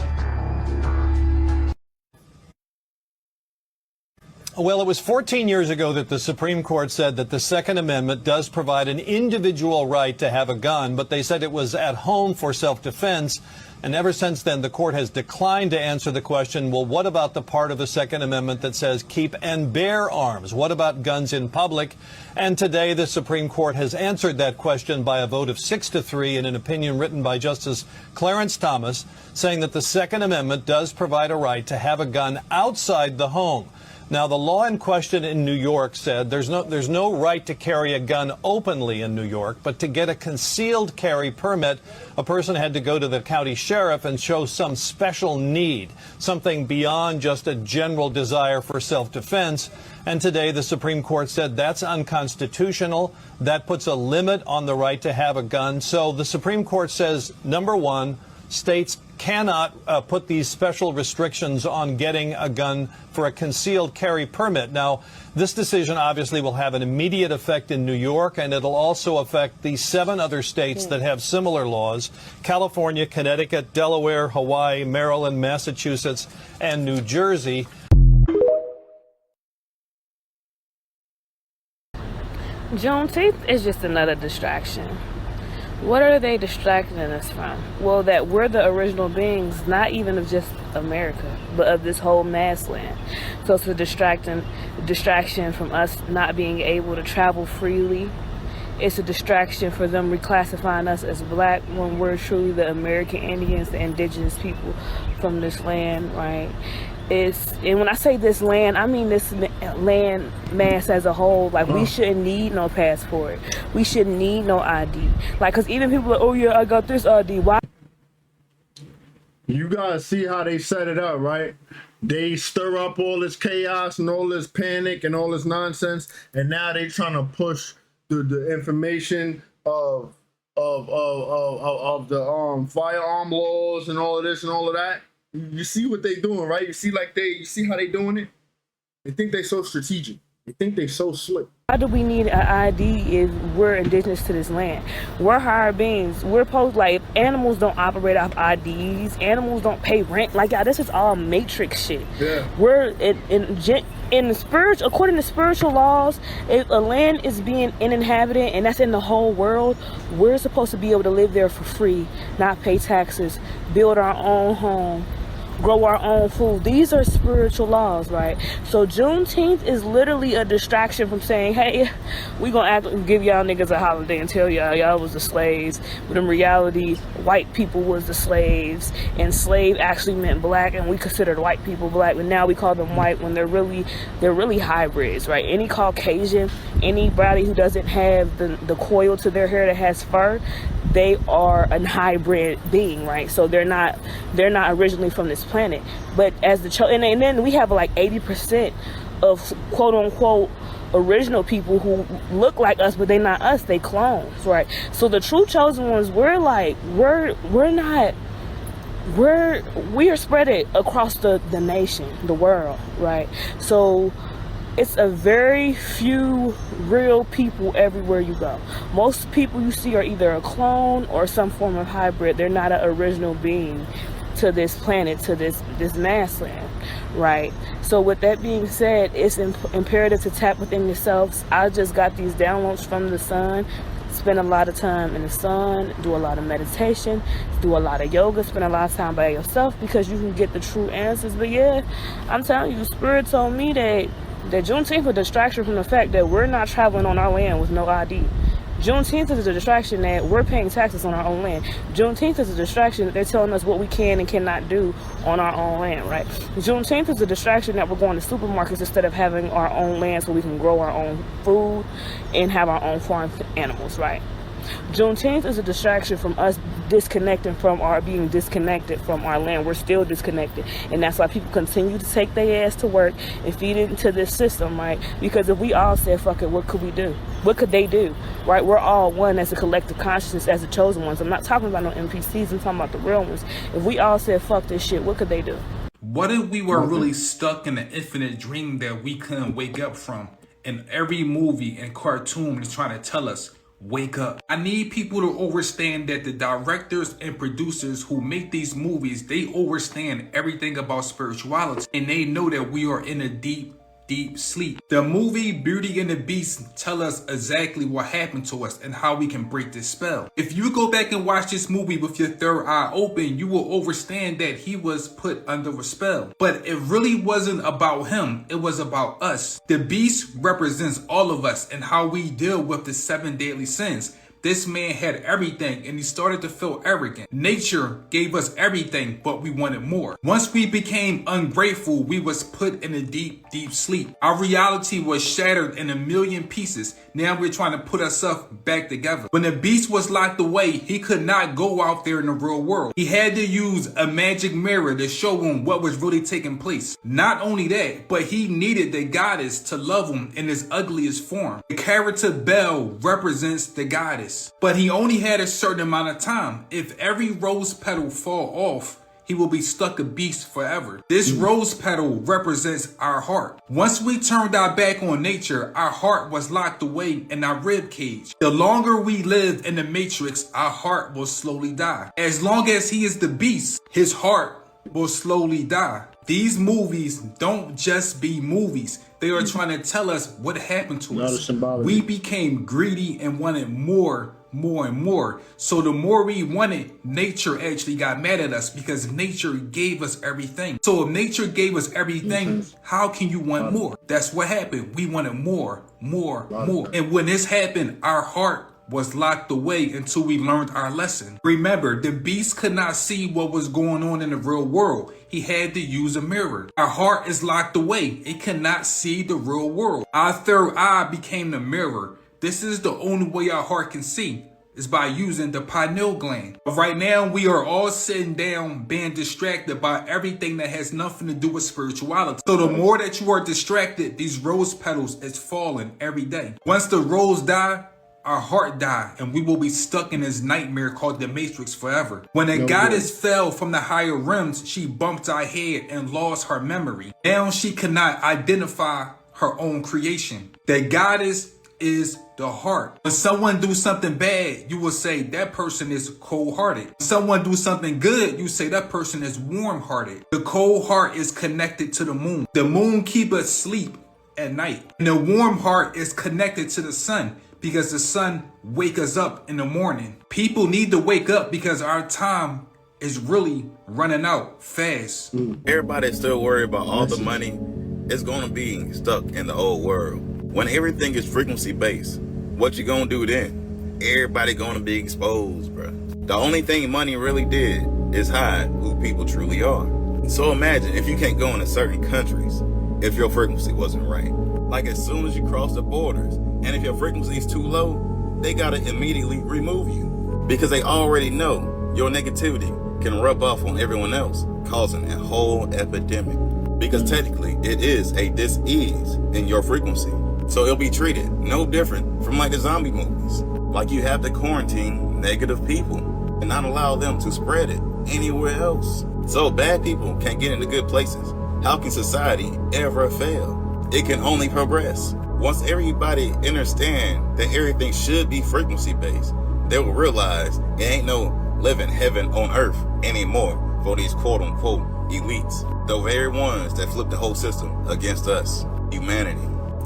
Well, it was 14 years ago that the Supreme Court said that the Second Amendment does provide an individual right to have a gun, but they said it was at home for self-defense. And ever since then, the court has declined to answer the question, well, what about the part of the Second Amendment that says keep and bear arms? What about guns in public? And today, the Supreme Court has answered that question by a vote of 6-3 in an opinion written by Justice Clarence Thomas, saying that the Second Amendment does provide a right to have a gun outside the home. Now, the law in question in New York said there's no right to carry a gun openly in New York, but to get a concealed carry permit, a person had to go to the county sheriff and show some special need, something beyond just a general desire for self-defense. And today, the Supreme Court said that's unconstitutional. That puts a limit on the right to have a gun. So the Supreme Court says, number one, states cannot put these special restrictions on getting a gun for a concealed carry permit. Now, this decision obviously will have an immediate effect in New York, and it'll also affect the 7 other states that have similar laws: California, Connecticut, Delaware, Hawaii, Maryland, Massachusetts, and New Jersey. Juneteenth is just another distraction. What are they distracting us from? Well, that we're the original beings, not even of just America, but of this whole mass land. So it's a distraction from us not being able to travel freely. It's a distraction for them reclassifying us as black when we're truly the American Indians, the indigenous people from this land, right? And when I say this land, I mean this land mass as a whole. Like, we shouldn't need no passport. We shouldn't need no ID. Like, because even people are like, oh yeah, I got this ID. Why? You gotta see how they set it up, right? They stir up all this chaos and all this panic and all this nonsense, and now they trying to push the information of the firearm laws and all of this and all of that. You see what they doing, right? You see how they doing it? They think they so strategic. They think they so slick. Why do we need an ID if we're indigenous to this land? We're higher beings. We're supposed, like, animals don't operate off IDs. Animals don't pay rent. Like, y'all, this is all matrix shit. Yeah. We're in the spiritual, according to spiritual laws, if a land is being uninhabited, and that's in the whole world, we're supposed to be able to live there for free, not pay taxes, build our own home, grow our own food. These are spiritual laws, right? So Juneteenth is literally a distraction from saying, hey, we gonna give y'all niggas a holiday and tell y'all was the slaves, but in reality, white people was the slaves, and slave actually meant black, and we considered white people black, but now we call them white when they're really hybrids, right? Any Caucasian, anybody who doesn't have the coil to their hair that has fur, they are a hybrid being, right? So they're not originally from this planet. But as and then we have like 80% of quote unquote original people who look like us, but they're not us, they clones, right? So the true chosen ones, we are spread it across the nation, the world, right? So it's a very few real people everywhere you go. Most people you see are either a clone or some form of hybrid. They're not an original being to this planet, to this mass land, right? So with that being said, it's imperative to tap within yourselves. I just got these downloads from the sun. Spend a lot of time in the sun, do a lot of meditation, do a lot of yoga, spend a lot of time by yourself, because you can get the true answers. But yeah, I'm telling you, Spirit told me that Juneteenth is a distraction from the fact that we're not traveling on our land with no ID. Juneteenth is a distraction that we're paying taxes on our own land. Juneteenth is a distraction that they're telling us what we can and cannot do on our own land, right? Juneteenth is a distraction that we're going to supermarkets instead of having our own land so we can grow our own food and have our own farm animals, right? Juneteenth is a distraction from us being disconnected from our land. We're still disconnected, and that's why people continue to take their ass to work and feed it into this system, right? Because if we all said fuck it, what could we do? What could they do, right? We're all one as a collective consciousness, as the chosen ones. I'm not talking about no NPCs, I'm talking about the real ones. If we all said fuck this shit, what could they do? What if we were really stuck in an infinite dream that we couldn't wake up from, and every movie and cartoon is trying to tell us, wake up? I need people to understand that the directors and producers who make these movies, they understand everything about spirituality, and they know that we are in a deep deep sleep. The movie Beauty and the Beast tell us exactly what happened to us and how we can break this spell. If you go back and watch this movie with your third eye open, you will understand that he was put under a spell. But it really wasn't about him, it was about us. The beast represents all of us and how we deal with the 7 deadly sins. This man had everything and he started to feel arrogant. Nature gave us everything, but we wanted more. Once we became ungrateful, we was put in a deep, deep sleep. Our reality was shattered in a million pieces. Now we're trying to put ourselves back together. When the beast was locked away, he could not go out there in the real world. He had to use a magic mirror to show him what was really taking place. Not only that, but he needed the goddess to love him in his ugliest form. The character Belle represents the goddess. But he only had a certain amount of time. If every rose petal fall off, he will be stuck a beast forever. This rose petal represents our heart. Once we turned our back on nature, our heart was locked away in our rib cage. The longer we live in the matrix, our heart will slowly die. As long as he is the beast, his heart will slowly die. These movies don't just be movies. They are trying to tell us what happened to us. We became greedy and wanted more and more. So the more we wanted, nature actually got mad at us because nature gave us everything. So if nature gave us everything, how can you want more? That's what happened. We wanted more. And when this happened, our heart was locked away until we learned our lesson. Remember, the beast could not see what was going on in the real world. He had to use a mirror. Our heart is locked away. It cannot see the real world. Our third eye became the mirror. This is the only way our heart can see, is by using the pineal gland. But right now, we are all sitting down being distracted by everything that has nothing to do with spirituality. So the more that you are distracted, these rose petals is falling every day. Once the rose die, our heart die, and we will be stuck in this nightmare called the Matrix forever. When a goddess fell from the higher realms, she bumped her head and lost her memory. Now she cannot identify her own creation. The goddess is the heart. When someone do something bad, you will say that person is cold-hearted. When someone do something good, you say that person is warm-hearted. The cold heart is connected to the moon. The moon keeps us asleep at night. And the warm heart is connected to the sun, because the sun wake us up in the morning. People need to wake up because our time is really running out fast. Everybody's still worried about all the money. It's gonna be stuck in the old world. When everything is frequency based, what you gonna do then? Everybody gonna be exposed, bro. The only thing money really did is hide who people truly are. So imagine if you can't go into certain countries if your frequency wasn't right. Like as soon as you cross the borders, and if your frequency is too low, they gotta immediately remove you because they already know your negativity can rub off on everyone else, causing a whole epidemic. Because technically, it is a dis-ease in your frequency. So it'll be treated no different from like the zombie movies. Like you have to quarantine negative people and not allow them to spread it anywhere else. So bad people can't get into good places. How can society ever fail? It can only progress. Once everybody understand that everything should be frequency based, they will realize it ain't no living heaven on earth anymore for these quote unquote elites. The very ones that flip the whole system against us, humanity.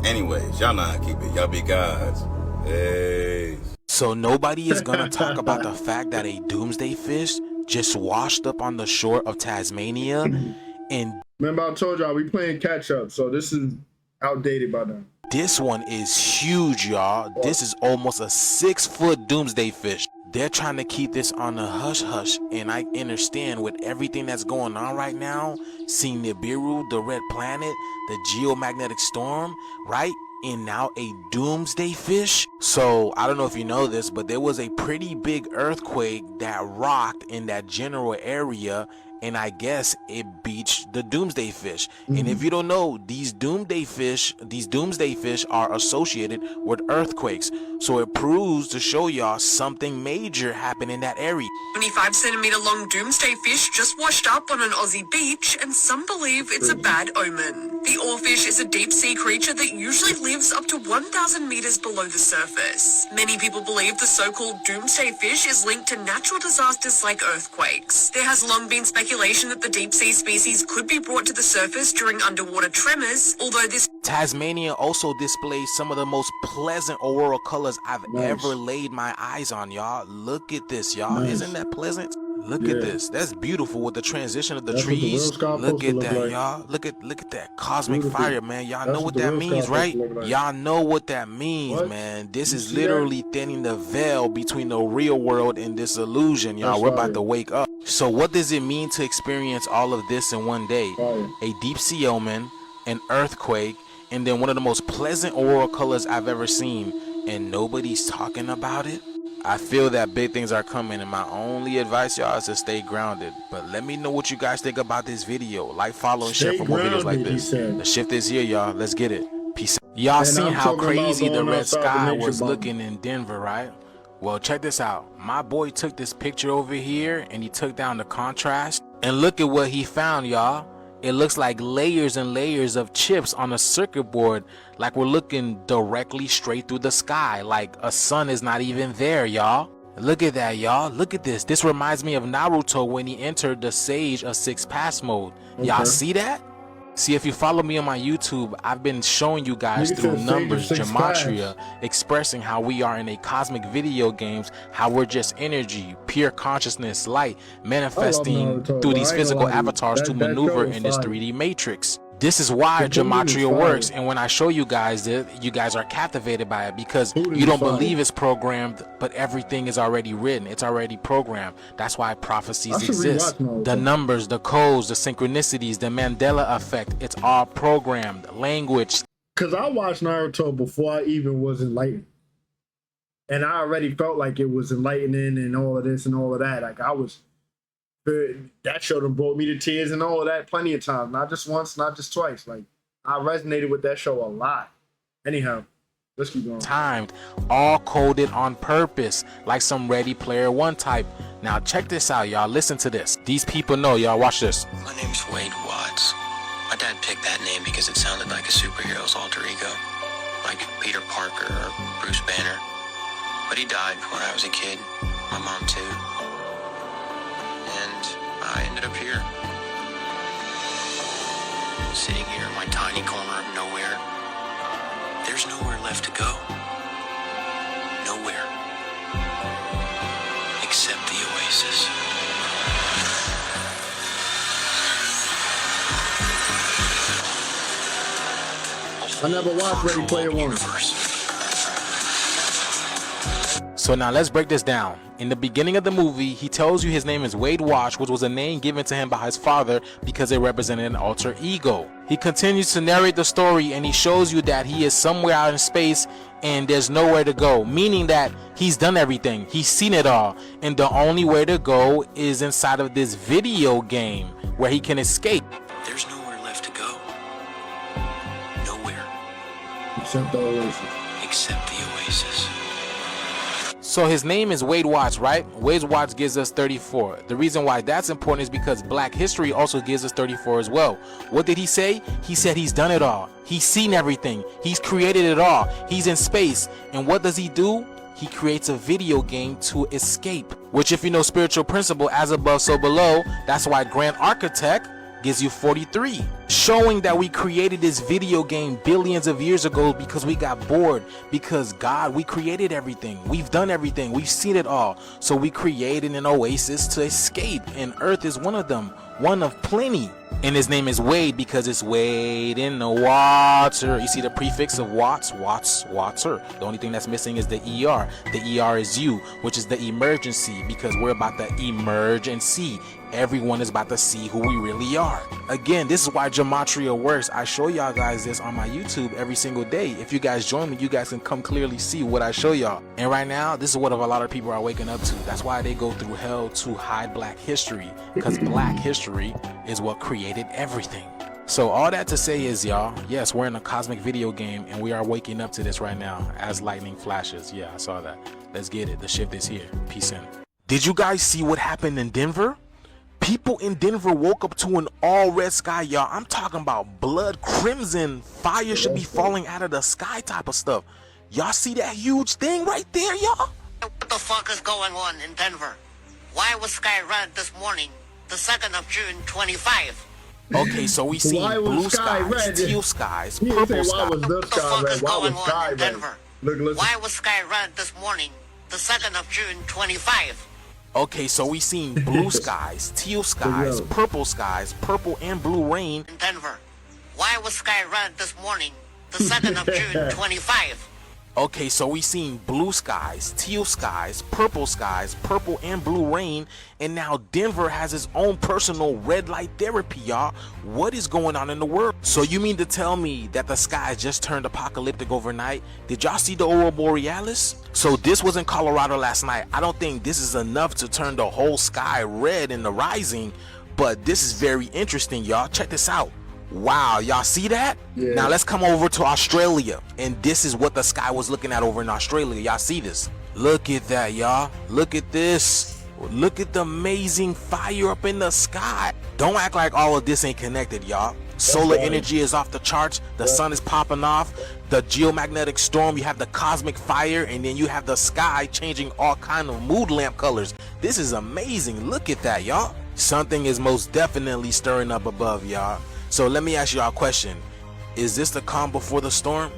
Anyways, y'all know how to keep it. Y'all be gods. Hey. So nobody is gonna talk about the fact that a doomsday fish just washed up on the shore of Tasmania and remember I told y'all we playing catch up, so this is outdated by now. This one is huge, y'all. This is almost a 6-foot doomsday fish. They're trying to keep this on the hush hush, and I understand with everything that's going on right now, seeing Nibiru, the red planet, the geomagnetic storm, right? And now a doomsday fish. So I don't know if you know this, but there was a pretty big earthquake that rocked in that general area, and I guess it beached the doomsday fish. And if you don't know, these doomsday fish are associated with earthquakes. So it proves to show y'all something major happened in that area. 25-centimeter long doomsday fish just washed up on an Aussie beach, and some believe it's a bad omen. The oarfish is a deep-sea creature that usually lives up to 1,000 meters below the surface. Many people believe the so-called doomsday fish is linked to natural disasters like earthquakes. There has long been speculation speculation that the deep-sea species could be brought to the surface during underwater tremors, although this Tasmania also displays some of the most pleasant auroral colors I've ever laid my eyes on, y'all. Look at this, y'all. Isn't that pleasant? Look at this. That's beautiful with the transition of the trees. Look at that, y'all. Look at that cosmic fire, man. Y'all know what that means, right? Y'all know what that means, man. This is literally thinning the veil between the real world and this illusion, y'all. We're about to wake up. So what does it mean to experience all of this in one day? A deep sea omen, an earthquake, and then one of the most pleasant auroral colors I've ever seen, and nobody's talking about it? I feel that big things are coming, and my only advice, y'all, is to stay grounded. But let me know what you guys think about this video. Like, follow, and share for more videos like this. The shift is here, y'all. Let's get it. Peace out. Y'all seen how crazy the red sky was looking in Denver, right? Well, check this out. My boy took this picture over here, and he took down the contrast. And look at what he found, y'all. It looks like layers and layers of chips on a circuit board, like we're looking directly straight through the sky, like a sun is not even there, y'all. Look at that, y'all. Look at this. This reminds me of Naruto when he entered the Sage of Six Pass mode. Y'all see that? See, if you follow me on my YouTube, I've been showing you guys through numbers, gematria, expressing how we are in a cosmic video games, how we're just energy, pure consciousness, light, manifesting through these physical avatars to maneuver in this 3D matrix. This is why gematria works, and when I show you guys it, you guys are captivated by it because you don't believe it's programmed, but everything is already written. It's already programmed. That's why prophecies exist. The numbers, the codes, the synchronicities, the Mandela effect, it's all programmed. Language. Because I watched Naruto before I even was enlightened. And I already felt like it was enlightening and all of this and all of that. Like I was... that show done brought me to tears and all of that plenty of times. Not just once, not just twice. Like, I resonated with that show a lot. Anyhow, let's keep going. Timed, all coded on purpose, like some Ready Player One type. Now check this out, y'all. Listen to this. These people know, y'all. Watch this. My name's Wade Watts. My dad picked that name because it sounded like a superhero's alter ego, like Peter Parker or Bruce Banner. But he died when I was a kid. My mom too. And I ended up here. Sitting here in my tiny corner of nowhere. There's nowhere left to go. Nowhere. Except the oasis. I never watched Ready Player One. So now let's break this down. In the beginning of the movie, he tells you his name is Wade Watch, which was a name given to him by his father because it represented an alter ego. He continues to narrate the story and he shows you that he is somewhere out in space and there's nowhere to go, meaning that he's done everything, he's seen it all, and the only way to go is inside of this video game where he can escape. There's nowhere left to go. Nowhere. Except the oasis. Except the oasis. So his name is Wade Watts, right? Wade Watts gives us 34. The reason why that's important is because Black history also gives us 34 as well. What did he say? He said he's done it all. He's seen everything. He's created it all. He's in space. And what does he do? He creates a video game to escape. Which, if you know spiritual principle, as above, so below, that's why Grand Architect gives you 43, showing that we created this video game billions of years ago because we got bored, because God, we created everything, we've done everything, we've seen it all, so we created an oasis to escape, and Earth is one of them, one of plenty. And his name is Wade because it's Wade in the water. You see the prefix of Watts, water. The only thing that's missing is the ER. The ER is you, which is the emergency, because we're about to emerge and see. Everyone is about to see who we really are. Again, this is why gematria works. I show y'all guys this on my YouTube every single day. If you guys join me, you guys can come clearly see what I show y'all. And right now, this is what a lot of people are waking up to. That's why they go through hell to hide Black history, because Black history is what created everything. So all that to say is, y'all, yes, we're in a cosmic video game and we are waking up to this right now as lightning flashes. Yeah, I saw that. Let's get it. The shift is here. Peace in. Did you guys see what happened in Denver? People in Denver woke up to an all red sky, y'all. I'm talking about blood crimson, fire should be falling out of the sky type of stuff. Y'all see that huge thing right there, y'all? What the fuck is going on in Denver? Why was sky red this morning the 2nd of June, 25. Okay, so we see Why was blue sky skies, red? teal skies, He didn't say purple why skies. was the What the sky fuck red? is Why going was sky on in red? Denver? Look, listen. Why was sky red this morning, the 2nd of June, 25? Okay, so we seen blue skies, teal skies, purple skies, purple and blue rain. In Denver. Why was sky red this morning, the 2nd of June, 25? Okay, so we seen blue skies, teal skies, purple and blue rain, and now Denver has its own personal red light therapy, y'all. What is going on in the world? So you mean to tell me that the sky just turned apocalyptic overnight? Did y'all see the aurora borealis? So this was in Colorado last night. I don't think this is enough to turn the whole sky red in the rising, but this is very interesting, y'all. Check this out. Wow, y'all see that? Yeah. Now let's come over to Australia, and this is what the sky was looking at over in Australia. Y'all see this? Look at that, y'all. Look at this. Look at the amazing fire up in the sky. Don't act like all of this ain't connected, y'all. Solar energy is off the charts. The sun is popping off. The geomagnetic storm, you have the cosmic fire, and then you have the sky changing all kind of mood lamp colors. This is amazing. Look at that, y'all. Something is most definitely stirring up above, y'all. So let me ask y'all a question. Is this the calm before the storm?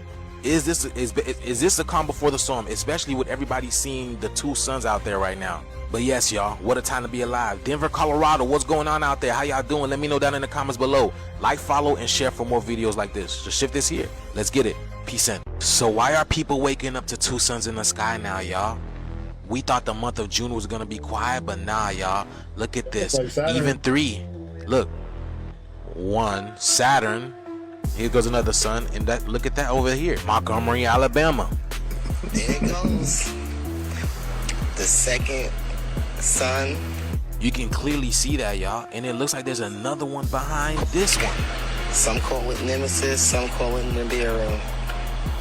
Is this the calm before the storm, especially with everybody seeing the two suns out there right now? But yes, y'all, what a time to be alive. Denver, Colorado, what's going on out there? How y'all doing? Let me know down in the comments below. Like, follow, and share for more videos like this. Just shift this here. Let's get it. Peace in. So why are people waking up to two suns in the sky now, y'all? We thought the month of June was gonna be quiet, but nah, y'all. Look at this. Even 3. Look. 1, Saturn. Here goes another sun, and that, look at that over here, Montgomery, Alabama. There it goes. The second sun. You can clearly see that, y'all, and it looks like there's another one behind this one. Some call it Nemesis, some call it Nibiru,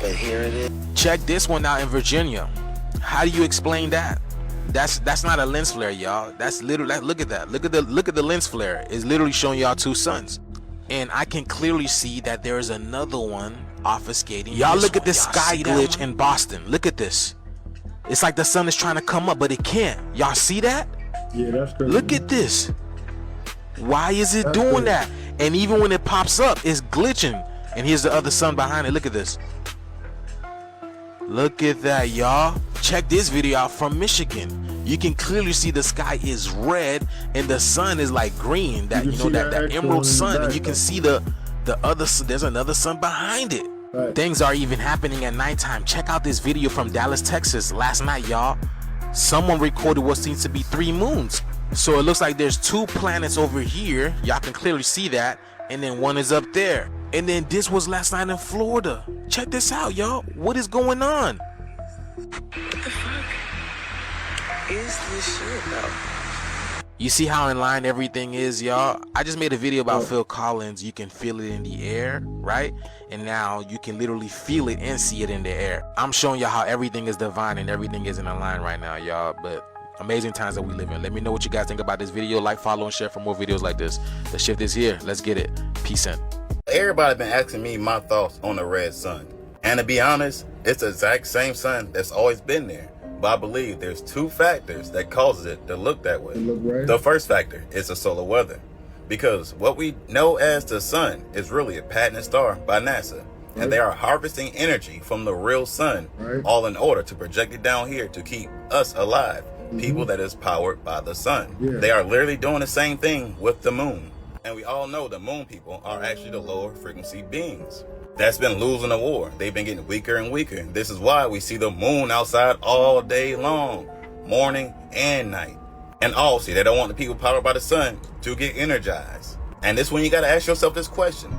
but here it is. Check this one out in Virginia. How do you explain that? That's not a lens flare, y'all. That's literally, look at that. Look at the lens flare. It's literally showing y'all two suns. And I can clearly see that there is another one obfuscating. Y'all look at this sky glitch in Boston. Look at this. It's like the sun is trying to come up, but it can't. Y'all see that? Yeah, that's crazy. Look at this. Why is it doing that? And even when it pops up, it's glitching. And here's the other sun behind it. Look at this. Look at that, y'all. Check this video out from Michigan. You can clearly see the sky is red and the sun is like green. That, you know, that emerald sun, and you can see the other. There's another sun behind it. Right. Things are even happening at nighttime. Check out this video from Dallas, Texas last night, y'all. Someone recorded what seems to be 3 moons. So it looks like there's 2 planets over here. Y'all can clearly see that, and then one is up there. And then this was last night in Florida. Check this out, y'all. What is going on? What the fuck is this shit, though? You see how in line everything is, y'all? I just made a video about Phil Collins. You can feel it in the air, right? And now you can literally feel it and see it in the air. I'm showing y'all how everything is divine and everything is in a line right now, y'all. But amazing times that we live in. Let me know what you guys think about this video. Like, follow, and share for more videos like this. The shift is here. Let's get it. Peace in. Everybody been asking me my thoughts on the red sun. And to be honest, it's the exact same sun that's always been there. But I believe there's 2 factors that causes it to look that way. The first factor is the solar weather. Because what we know as the sun is really a patented star by NASA. And they are harvesting energy from the real sun, all in order to project it down here to keep us alive. People that is powered by the sun. They are literally doing the same thing with the moon. And we all know the moon people are actually the lower frequency beings that's been losing the war. They've been getting weaker and weaker. This is why we see the moon outside all day long, morning and night. And also, they don't want the people powered by the sun to get energized. And this when you got to ask yourself this question.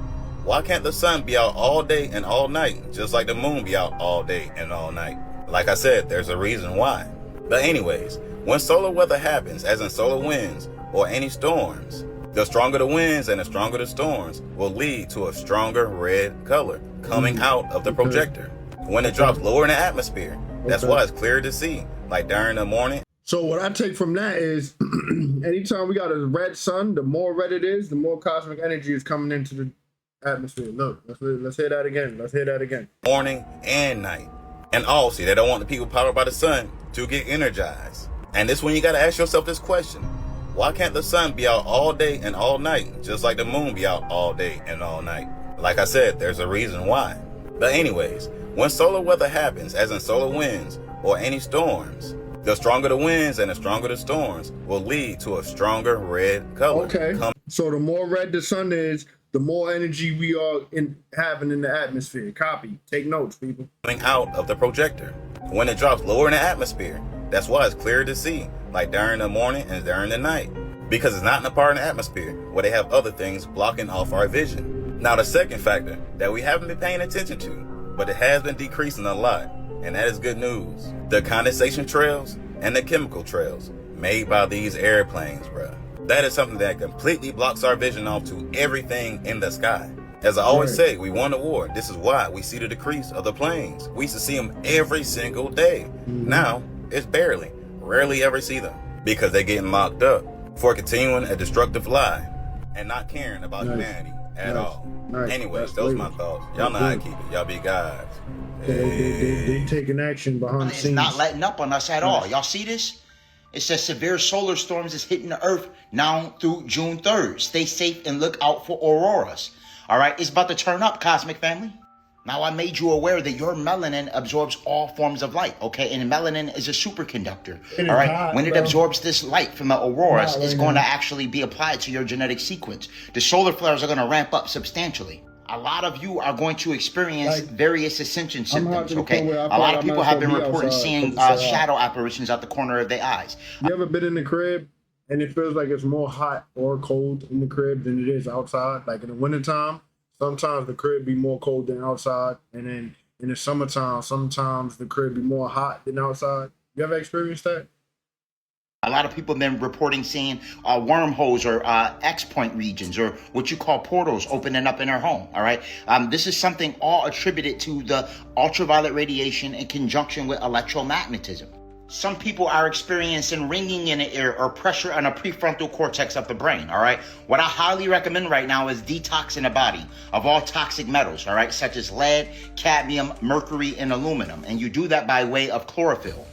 Why can't the sun be out all day and all night, just like the moon be out all day and all night? Like I said, there's a reason why. But anyways, when solar weather happens, as in solar winds or any storms, the stronger the winds and the stronger the storms will lead to a stronger red color coming out of the projector. When it drops lower in the atmosphere, that's why it's clearer to see, like during the morning. So what I take from that is, anytime we got a red sun, the more red it is, the more cosmic energy is coming into the atmosphere. Look, let's hear that again. Let's hear that again. Morning and night. And also, they don't want the people powered by the sun to get energized. And this when you got to ask yourself this question. Why can't the sun be out all day and all night, just like the moon be out all day and all night? Like I said, there's a reason why. But anyways, when solar weather happens, as in solar winds or any storms, the stronger the winds and the stronger the storms will lead to a stronger red color. Okay. So the more red the sun is, the more energy we are having in the atmosphere. Copy. Take notes, people. Coming out of the projector. When it drops lower in the atmosphere, that's why it's clearer to see, like during the morning and during the night. Because it's not in a part of the atmosphere where they have other things blocking off our vision. Now the second factor that we haven't been paying attention to, but it has been decreasing a lot, and that is good news. The condensation trails and the chemical trails made by these airplanes, bruh. That is something that completely blocks our vision off to everything in the sky. As I always say, we won the war. This is why we see the decrease of the planes. We used to see them every single day. Now, it's rarely ever see them because they're getting locked up for continuing a destructive lie and not caring about humanity at all. Anyways, those are my thoughts. Y'all know how I keep it. Y'all be guys. They taking action behind the It's scenes. not letting up on us at all. Y'all see this? It says severe solar storms is hitting the earth now through June 3rd. Stay safe and look out for auroras. All right, it's about to turn up, cosmic family. Now, I made you aware that your melanin absorbs all forms of light, okay? And melanin is a superconductor, all right? When it absorbs this light from the auroras, it's going to actually be applied to your genetic sequence. The solar flares are going to ramp up substantially. A lot of you are going to experience various ascension symptoms, okay? A lot of people have been reporting seeing shadow apparitions out the corner of their eyes. You ever been in the crib and it feels like it's more hot or cold in the crib than it is outside? Like in the wintertime, sometimes the crib be more cold than outside. And then in the summertime, sometimes the crib be more hot than outside. You ever experienced that? A lot of people have been reporting seeing wormholes or X-point regions or what you call portals opening up in their home, all right? This is something all attributed to the ultraviolet radiation in conjunction with electromagnetism. Some people are experiencing ringing in the ear or pressure on the prefrontal cortex of the brain, all right? What I highly recommend right now is detoxing the body of all toxic metals, all right, such as lead, cadmium, mercury, and aluminum. And you do that by way of chlorophyll.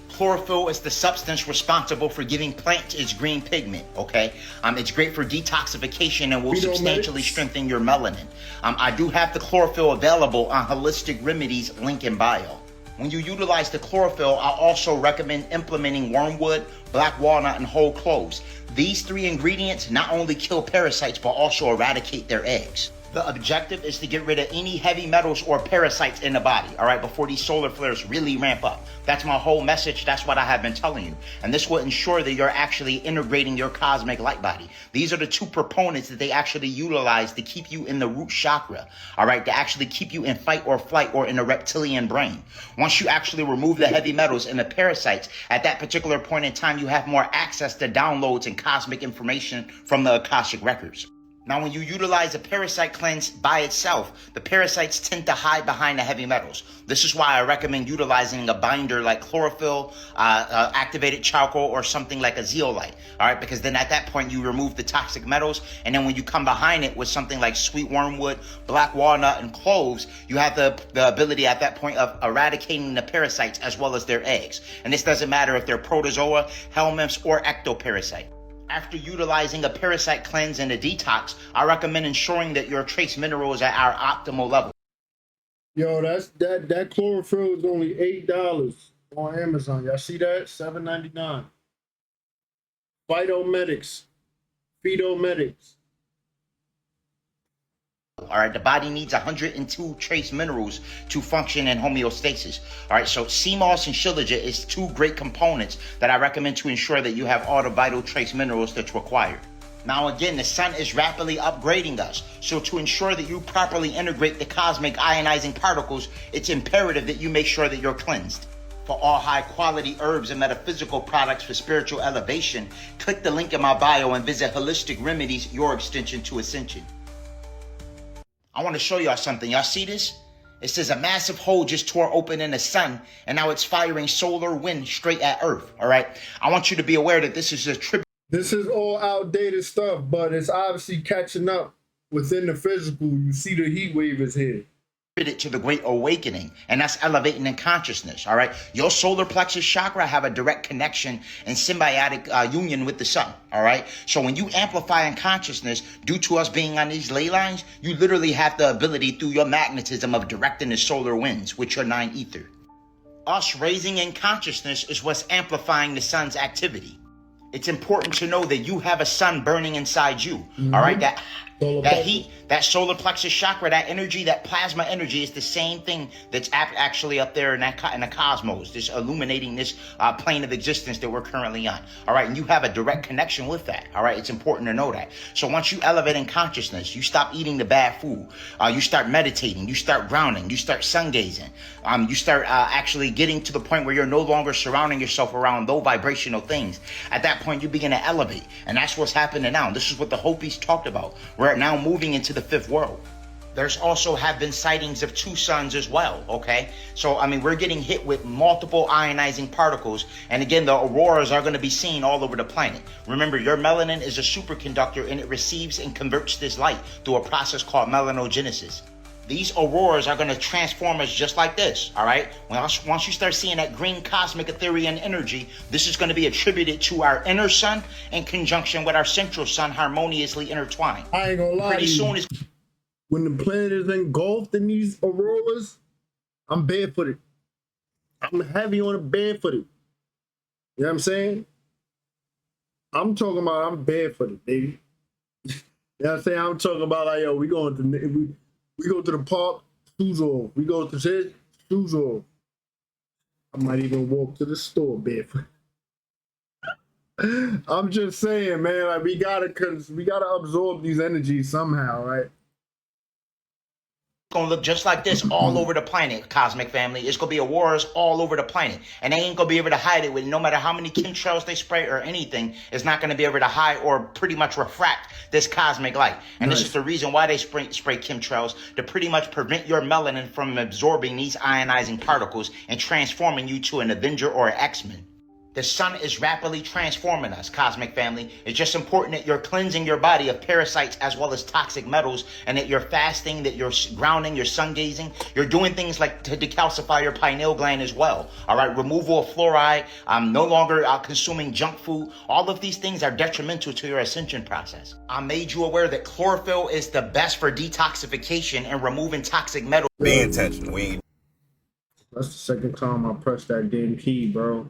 Chlorophyll is the substance responsible for giving plants its green pigment, okay? It's great for detoxification and will substantially strengthen your melanin. I do have the chlorophyll available on Holistic Remedies link in bio. When you utilize the chlorophyll, I also recommend implementing wormwood, black walnut, and whole cloves. These three ingredients not only kill parasites, but also eradicate their eggs. The objective is to get rid of any heavy metals or parasites in the body, all right, before these solar flares really ramp up. That's my whole message. That's what I have been telling you. And this will ensure that you're actually integrating your cosmic light body. These are the two proponents that they actually utilize to keep you in the root chakra, all right, to actually keep you in fight or flight or in the reptilian brain. Once you actually remove the heavy metals and the parasites, at that particular point in time, you have more access to downloads and cosmic information from the Akashic records. Now, when you utilize a parasite cleanse by itself, the parasites tend to hide behind the heavy metals. This is why I recommend utilizing a binder like chlorophyll, activated charcoal, or something like a zeolite. All right, because then at that point you remove the toxic metals, and then when you come behind it with something like sweet wormwood, black walnut, and cloves, you have the ability at that point of eradicating the parasites as well as their eggs. And this doesn't matter if they're protozoa, helminths, or ectoparasite. After utilizing a parasite cleanse and a detox, I recommend ensuring that your trace minerals are at our optimal level. Yo, that chlorophyll is only $8 on Amazon. Y'all see that? $7.99. Phytomedics. All right, the body needs 102 trace minerals to function in homeostasis. All right, so sea moss and shilajit is two great components that I recommend to ensure that you have all the vital trace minerals that's required. Now again, the sun is rapidly upgrading us. So to ensure that you properly integrate the cosmic ionizing particles, it's imperative that you make sure that you're cleansed. For all high quality herbs and metaphysical products for spiritual elevation, click the link in my bio and visit Holistic Remedies, your extension to ascension. I want to show y'all something. Y'all see this? It says a massive hole just tore open in the sun, and now it's firing solar wind straight at Earth. All right. I want you to be aware that this is a tribute. This is all outdated stuff, but it's obviously catching up within the physical. You see the heat wave is here. to the Great Awakening, and that's elevating in consciousness. All right, your solar plexus chakra have a direct connection and symbiotic union with the sun. All right, so when you amplify in consciousness, due to us being on these ley lines, you literally have the ability through your magnetism of directing the solar winds with your 9 ether. Us raising in consciousness is what's amplifying the sun's activity. It's important to know that you have a sun burning inside you. All right, that heat, that solar plexus chakra, that energy, that plasma energy is the same thing that's actually up there in the cosmos, this illuminating this plane of existence that we're currently on. All right, and you have a direct connection with that. All right, it's important to know that. So once you elevate in consciousness, you stop eating the bad food. You start meditating. You start grounding. You start sun gazing. You start actually getting to the point where you're no longer surrounding yourself around low vibrational things. At that point, you begin to elevate, and that's what's happening now. This is what the Hopis talked about. We're now moving into the 5th world. There's also have been sightings of 2 suns as well, okay? So, I mean, we're getting hit with multiple ionizing particles, and again, the auroras are going to be seen all over the planet. Remember, your melanin is a superconductor, and it receives and converts this light through a process called melanogenesis. These auroras are going to transform us just like this, all right? Once you start seeing that green cosmic Etherian energy, this is going to be attributed to our inner sun in conjunction with our central sun harmoniously intertwined. I ain't gonna lie. Pretty soon it's... When the planet is engulfed in these auroras, I'm barefooted. I'm heavy on the barefooted. You know what I'm saying? I'm talking about I'm barefooted, baby. You know what I'm saying? I'm talking about like, yo, we go to the park, shoes off. We go to church, shoes off. I might even walk to the store barefoot. I'm just saying, man, like we gotta absorb these energies somehow, right? Gonna look just like this all over the planet, cosmic family. It's gonna be auroras all over the planet, and they ain't gonna be able to hide it with no matter how many chemtrails they spray or anything. It's not gonna be able to hide or pretty much refract this cosmic light. And This is the reason why they spray chemtrails, to pretty much prevent your melanin from absorbing these ionizing particles and transforming you to an Avenger or an X-Men. The sun is rapidly transforming us, cosmic family. It's just important that you're cleansing your body of parasites as well as toxic metals, and that you're fasting, that you're grounding, you're sun gazing. You're doing things like to decalcify your pineal gland as well. All right, removal of fluoride, no longer consuming junk food. All of these things are detrimental to your ascension process. I made you aware that chlorophyll is the best for detoxification and removing toxic metals. Be intentional. That's the second time I pressed that damn key, bro.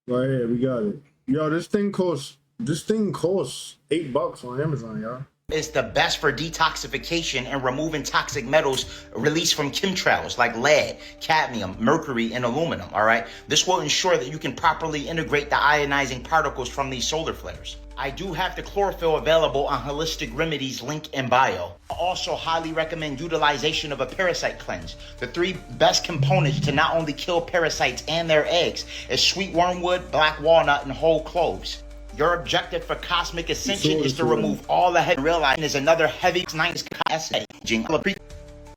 Right here, we got it. Yo, this thing costs $8 on Amazon, y'all. It's the best for detoxification and removing toxic metals released from chemtrails like lead, cadmium, mercury, and aluminum, all right? This will ensure that you can properly integrate the ionizing particles from these solar flares. I do have the chlorophyll available on Holistic Remedies link in bio. I also highly recommend utilization of a parasite cleanse. The 3 best components to not only kill parasites and their eggs is sweet wormwood, black walnut, and whole cloves. Your objective for cosmic ascension is to remove all the heavy. Realize there's another heavy essay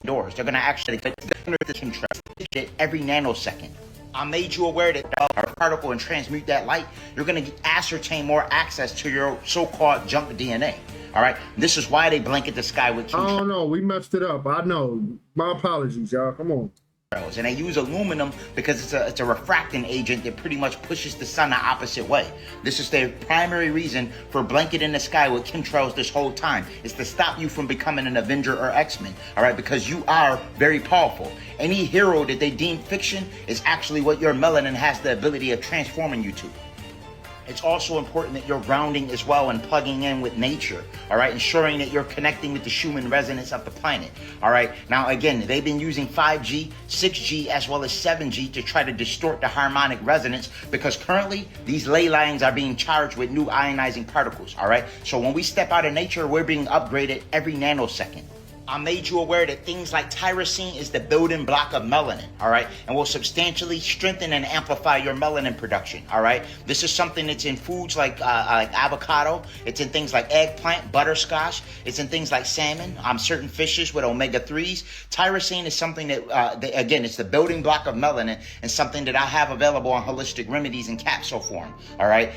doors. They're going to actually get the chemtrail every nanosecond. I made you aware that our particle and transmute that light, you're going to ascertain more access to your so-called junk DNA. All right, this is why they blanket the sky with chemtrails. Oh no, we messed it up. I know. My apologies, y'all. Come on. And they use aluminum because it's a refracting agent that pretty much pushes the sun the opposite way. This is their primary reason for blanketing the sky with chemtrails this whole time. It's to stop you from becoming an Avenger or X-Men, all right? Because you are very powerful. Any hero that they deem fiction is actually what your melanin has the ability of transforming you to. It's also important that you're grounding as well and plugging in with nature, all right? Ensuring that you're connecting with the Schumann resonance of the planet, all right? Now, again, they've been using 5G, 6G, as well as 7G to try to distort the harmonic resonance because currently these ley lines are being charged with new ionizing particles, all right? So when we step out of nature, we're being upgraded every nanosecond. I made you aware that things like tyrosine is the building block of melanin, all right, and will substantially strengthen and amplify your melanin production, all right. This is something that's in foods like avocado. It's in things like eggplant, butterscotch. It's in things like salmon, certain fishes with omega-3s. Tyrosine is something that, again, it's the building block of melanin and something that I have available on Holistic Remedies in capsule form, all right.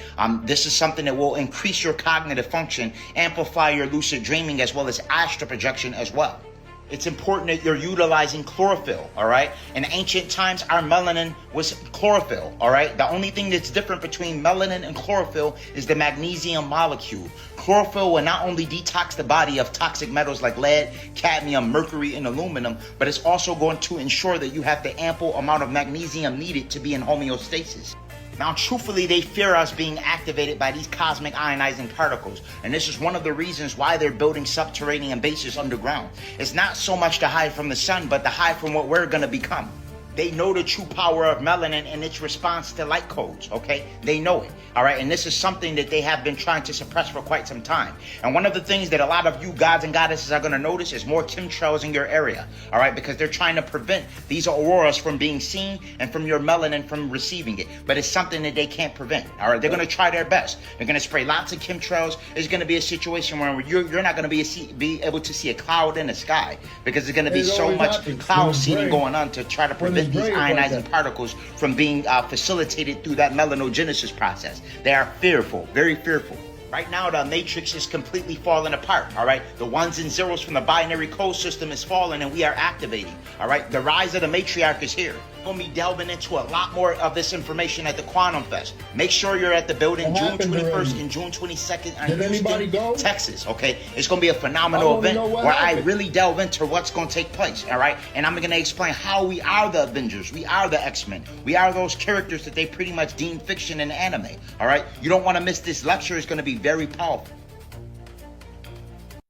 This is something that will increase your cognitive function, amplify your lucid dreaming, as well as astral projection as well. It's important that you're utilizing chlorophyll, all right? In ancient times, our melanin was chlorophyll, all right? The only thing that's different between melanin and chlorophyll is the magnesium molecule. Chlorophyll will not only detox the body of toxic metals like lead, cadmium, mercury, and aluminum, but it's also going to ensure that you have the ample amount of magnesium needed to be in homeostasis. Now, truthfully, they fear us being activated by these cosmic ionizing particles. And this is one of the reasons why they're building subterranean bases underground. It's not so much to hide from the sun, but to hide from what we're going to become. They know the true power of melanin and its response to light codes, okay? They know it, all right? And this is something that they have been trying to suppress for quite some time. And one of the things that a lot of you gods and goddesses are going to notice is more chemtrails in your area, all right? Because they're trying to prevent these auroras from being seen and from your melanin from receiving it. But it's something that they can't prevent, all right? They're going to try their best. They're going to spray lots of chemtrails. It's going to be a situation where you're not going to be able to see a cloud in the sky because there's going to be so much cloud seeding going on to try to prevent these ionizing particles from being facilitated through that melanogenesis process. They are fearful, very fearful. Right now, the matrix is completely falling apart, all right? The ones and zeros from the binary code system is falling and we are activating, all right? The rise of the matriarch is here. We're going to be delving into a lot more of this information at the Quantum Fest. Make sure you're at the building June 21st and June 22nd in Houston, Texas, okay? It's going to be a phenomenal event where I really delve into what's going to take place, all right? And I'm going to explain how we are the Avengers. We are the X-Men. We are those characters that they pretty much deem fiction in anime, all right? You don't want to miss this lecture. It's going to be very powerful.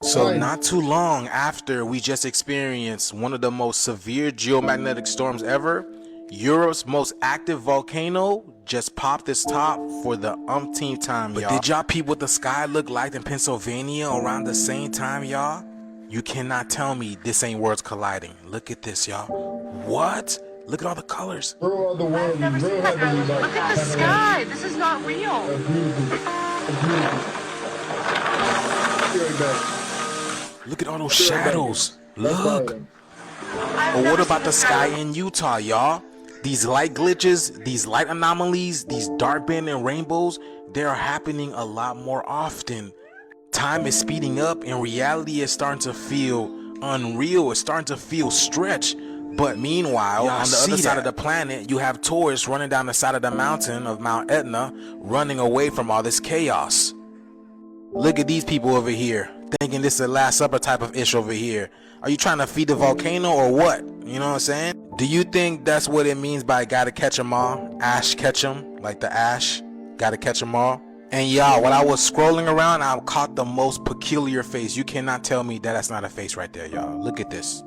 So not too long after we just experienced one of the most severe geomagnetic storms ever, Europe's most active volcano just popped its top for the umpteenth time, y'all. But did y'all peep what the sky looked like in Pennsylvania around the same time, y'all? You cannot tell me this ain't worlds colliding. Look at this, y'all. What? Look at all the colors. I've never seen that girl. Look at the sky. This is not real. Look at all those shadows. Look. Or what about the sky in Utah, y'all? These light glitches, these light anomalies, these dark band and rainbows, they are happening a lot more often. Time is speeding up and reality is starting to feel unreal. It's starting to feel stretched. But meanwhile, on the other side of the planet, you have tourists running down the side of the mountain of Mount Etna, running away from all this chaos. Look at these people over here, thinking this is a Last Supper type of ish over here. Are you trying to feed the volcano or what? You know what I'm saying? Do you think that's what it means by gotta catch 'em all? Ash catch 'em, like the ash, gotta catch 'em all. And y'all, when I was scrolling around, I caught the most peculiar face. You cannot tell me that that's not a face right there, y'all. Look at this.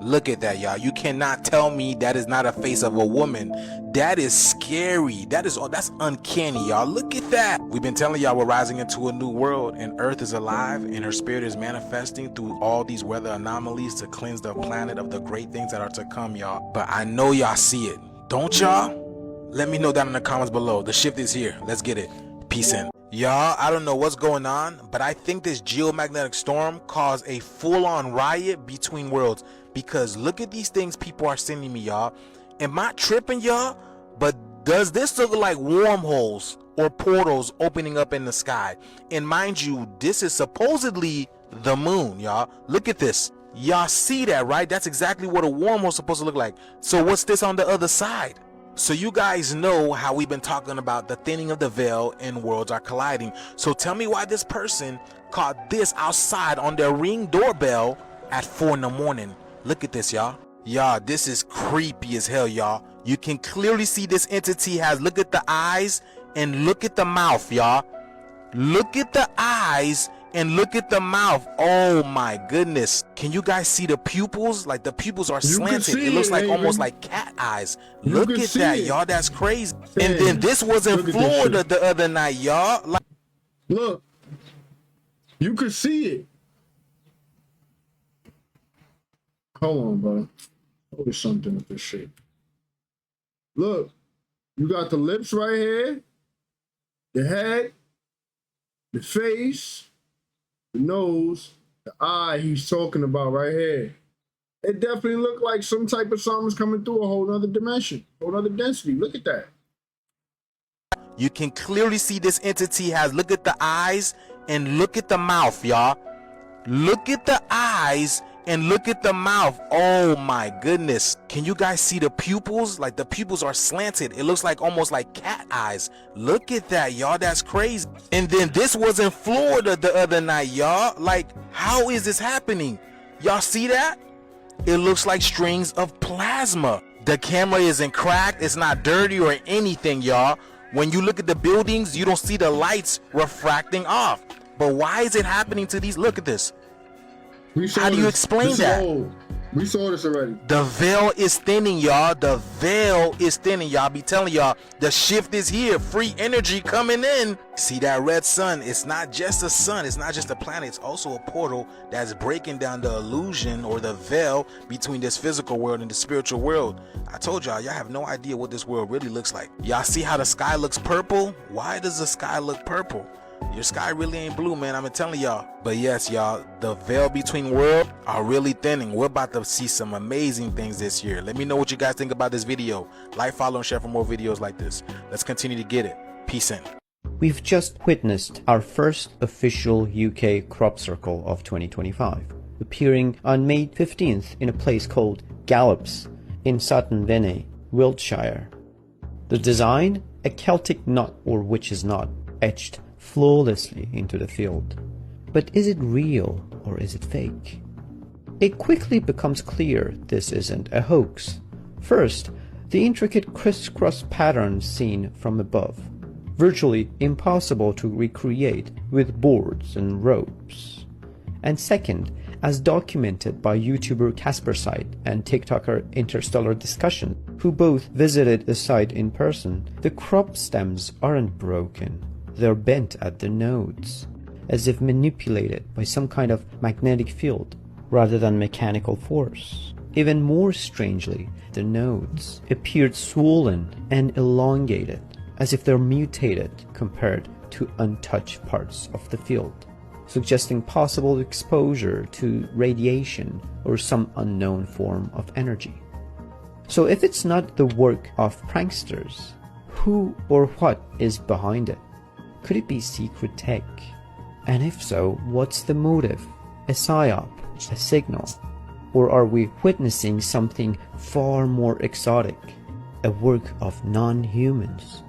Look at that, y'all. You cannot tell me that is not a face of a woman. That is scary. That's uncanny, y'all. Look at that. We've been telling y'all we're rising into a new world, and Earth is alive, and her spirit is manifesting through all these weather anomalies to cleanse the planet of the great things that are to come, y'all. But I know y'all see it. Don't y'all? Let me know down in the comments below. The shift is here. Let's get it. Peace in. Y'all, I don't know what's going on, but I think this geomagnetic storm caused a full-on riot between worlds. Because look at these things people are sending me, y'all. Am I tripping, y'all? But does this look like wormholes or portals opening up in the sky? And mind you, this is supposedly the moon, y'all. Look at this. Y'all see that, right? That's exactly what a wormhole is supposed to look like. So what's this on the other side? So you guys know how we've been talking about the thinning of the veil and worlds are colliding. So tell me why this person caught this outside on their Ring doorbell at 4 in the morning. Look at this, y'all. Y'all, this is creepy as hell, y'all. You can clearly see this entity has, look at the eyes and look at the mouth, y'all. Look at the eyes and look at the mouth. Oh my goodness. Can you guys see the pupils? Like the pupils are slanted. It looks like almost like cat eyes. Look at that, y'all. That's crazy. And then this was in Florida the other night, y'all. Like, look, you could see it. Hold on, bro. Always something with this shit. Look, you got the lips right here, the head, the face, the nose, the eye he's talking about right here. It definitely looked like some type of something's coming through a whole other dimension, whole other density. Look at that. You can clearly see this entity has, look at the eyes and look at the mouth, y'all. Look at the eyes and look at the mouth. Oh my goodness. Can you guys see the pupils? Like the pupils are slanted. It looks like almost like cat eyes. Look at that, y'all. That's crazy. And then this was in Florida the other night, y'all. Like, how is this happening? Y'all see that? It looks like strings of plasma. The camera isn't cracked. It's not dirty or anything, y'all. When you look at the buildings, you don't see the lights refracting off. But why is it happening to these? Look at this. How do you explain that? We saw this already. The veil is thinning, y'all. The veil is thinning, y'all. Be telling y'all, the shift is here. Free energy coming in. See that red sun? It's not just a sun. It's not just a planet. It's also a portal that's breaking down the illusion or the veil between this physical world and the spiritual world. I told y'all have no idea what this world really looks like. Y'all see how the sky looks purple? Why does the sky look purple? Your sky really ain't blue, man. I'm telling y'all. But yes, y'all, the veil between worlds are really thinning. We're about to see some amazing things this year. Let me know what you guys think about this video. Like, follow, and share for more videos like this. Let's continue to get it. Peace in. We've just witnessed our first official UK crop circle of 2025, appearing on May 15th in a place called Gallops in Sutton Venney, Wiltshire. The design, a Celtic knot or witch's knot, etched flawlessly into the field. But is it real or is it fake? It quickly becomes clear this isn't a hoax. First, the intricate crisscross patterns seen from above, virtually impossible to recreate with boards and ropes. And second, as documented by YouTuber Caspersite and TikToker Interstellar Discussion, who both visited the site in person, the crop stems aren't broken. They're bent at the nodes, as if manipulated by some kind of magnetic field rather than mechanical force. Even more strangely, the nodes appeared swollen and elongated, as if they're mutated compared to untouched parts of the field, suggesting possible exposure to radiation or some unknown form of energy. So if it's not the work of pranksters, who or what is behind it? Could it be secret tech? And if so, what's the motive? A psyop? A signal? Or are we witnessing something far more exotic? A work of non-humans?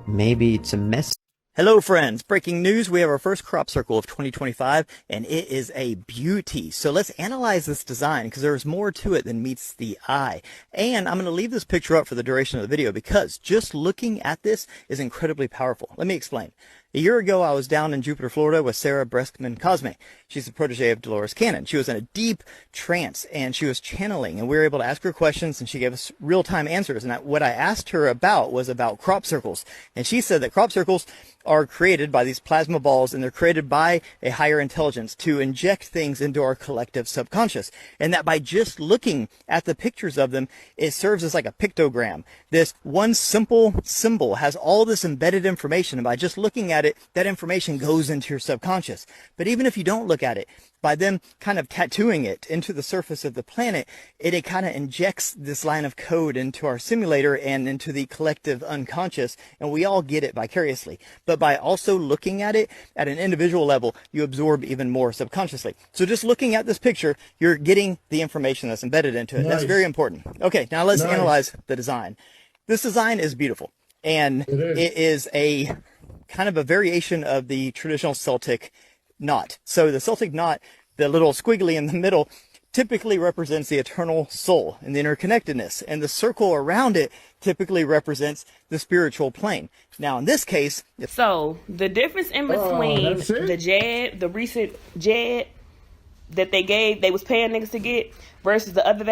Maybe it's a mess. Hello friends, breaking news, we have our first crop circle of 2025 and it is a beauty. So let's analyze this design because there's more to it than meets the eye. And I'm going to leave this picture up for the duration of the video because just looking at this is incredibly powerful. Let me explain. A year ago, I was down in Jupiter, Florida with Sarah Breskman-Cosme. She's a protege of Dolores Cannon. She was in a deep trance and she was channeling and we were able to ask her questions and she gave us real-time answers. And what I asked her about was about crop circles. And she said that crop circles are created by these plasma balls and they're created by a higher intelligence to inject things into our collective subconscious. And that by just looking at the pictures of them, it serves as like a pictogram. This one simple symbol has all this embedded information and by just looking at it, that information goes into your subconscious. But even if you don't look at it, by them kind of tattooing it into the surface of the planet, it kind of injects this line of code into our simulator and into the collective unconscious, and we all get it vicariously. But by also looking at it at an individual level, you absorb even more subconsciously. So just looking at this picture, you're getting the information that's embedded into it. Nice. That's very important. Okay, now let's analyze the design. This design is beautiful, and it is a kind of a variation of the traditional Celtic knot. So the Celtic knot, the little squiggly in the middle, typically represents the eternal soul and the interconnectedness, and the circle around it typically represents the spiritual plane. Now in this case, so the difference in between the jab, the recent jab that they was paying niggas to get versus the other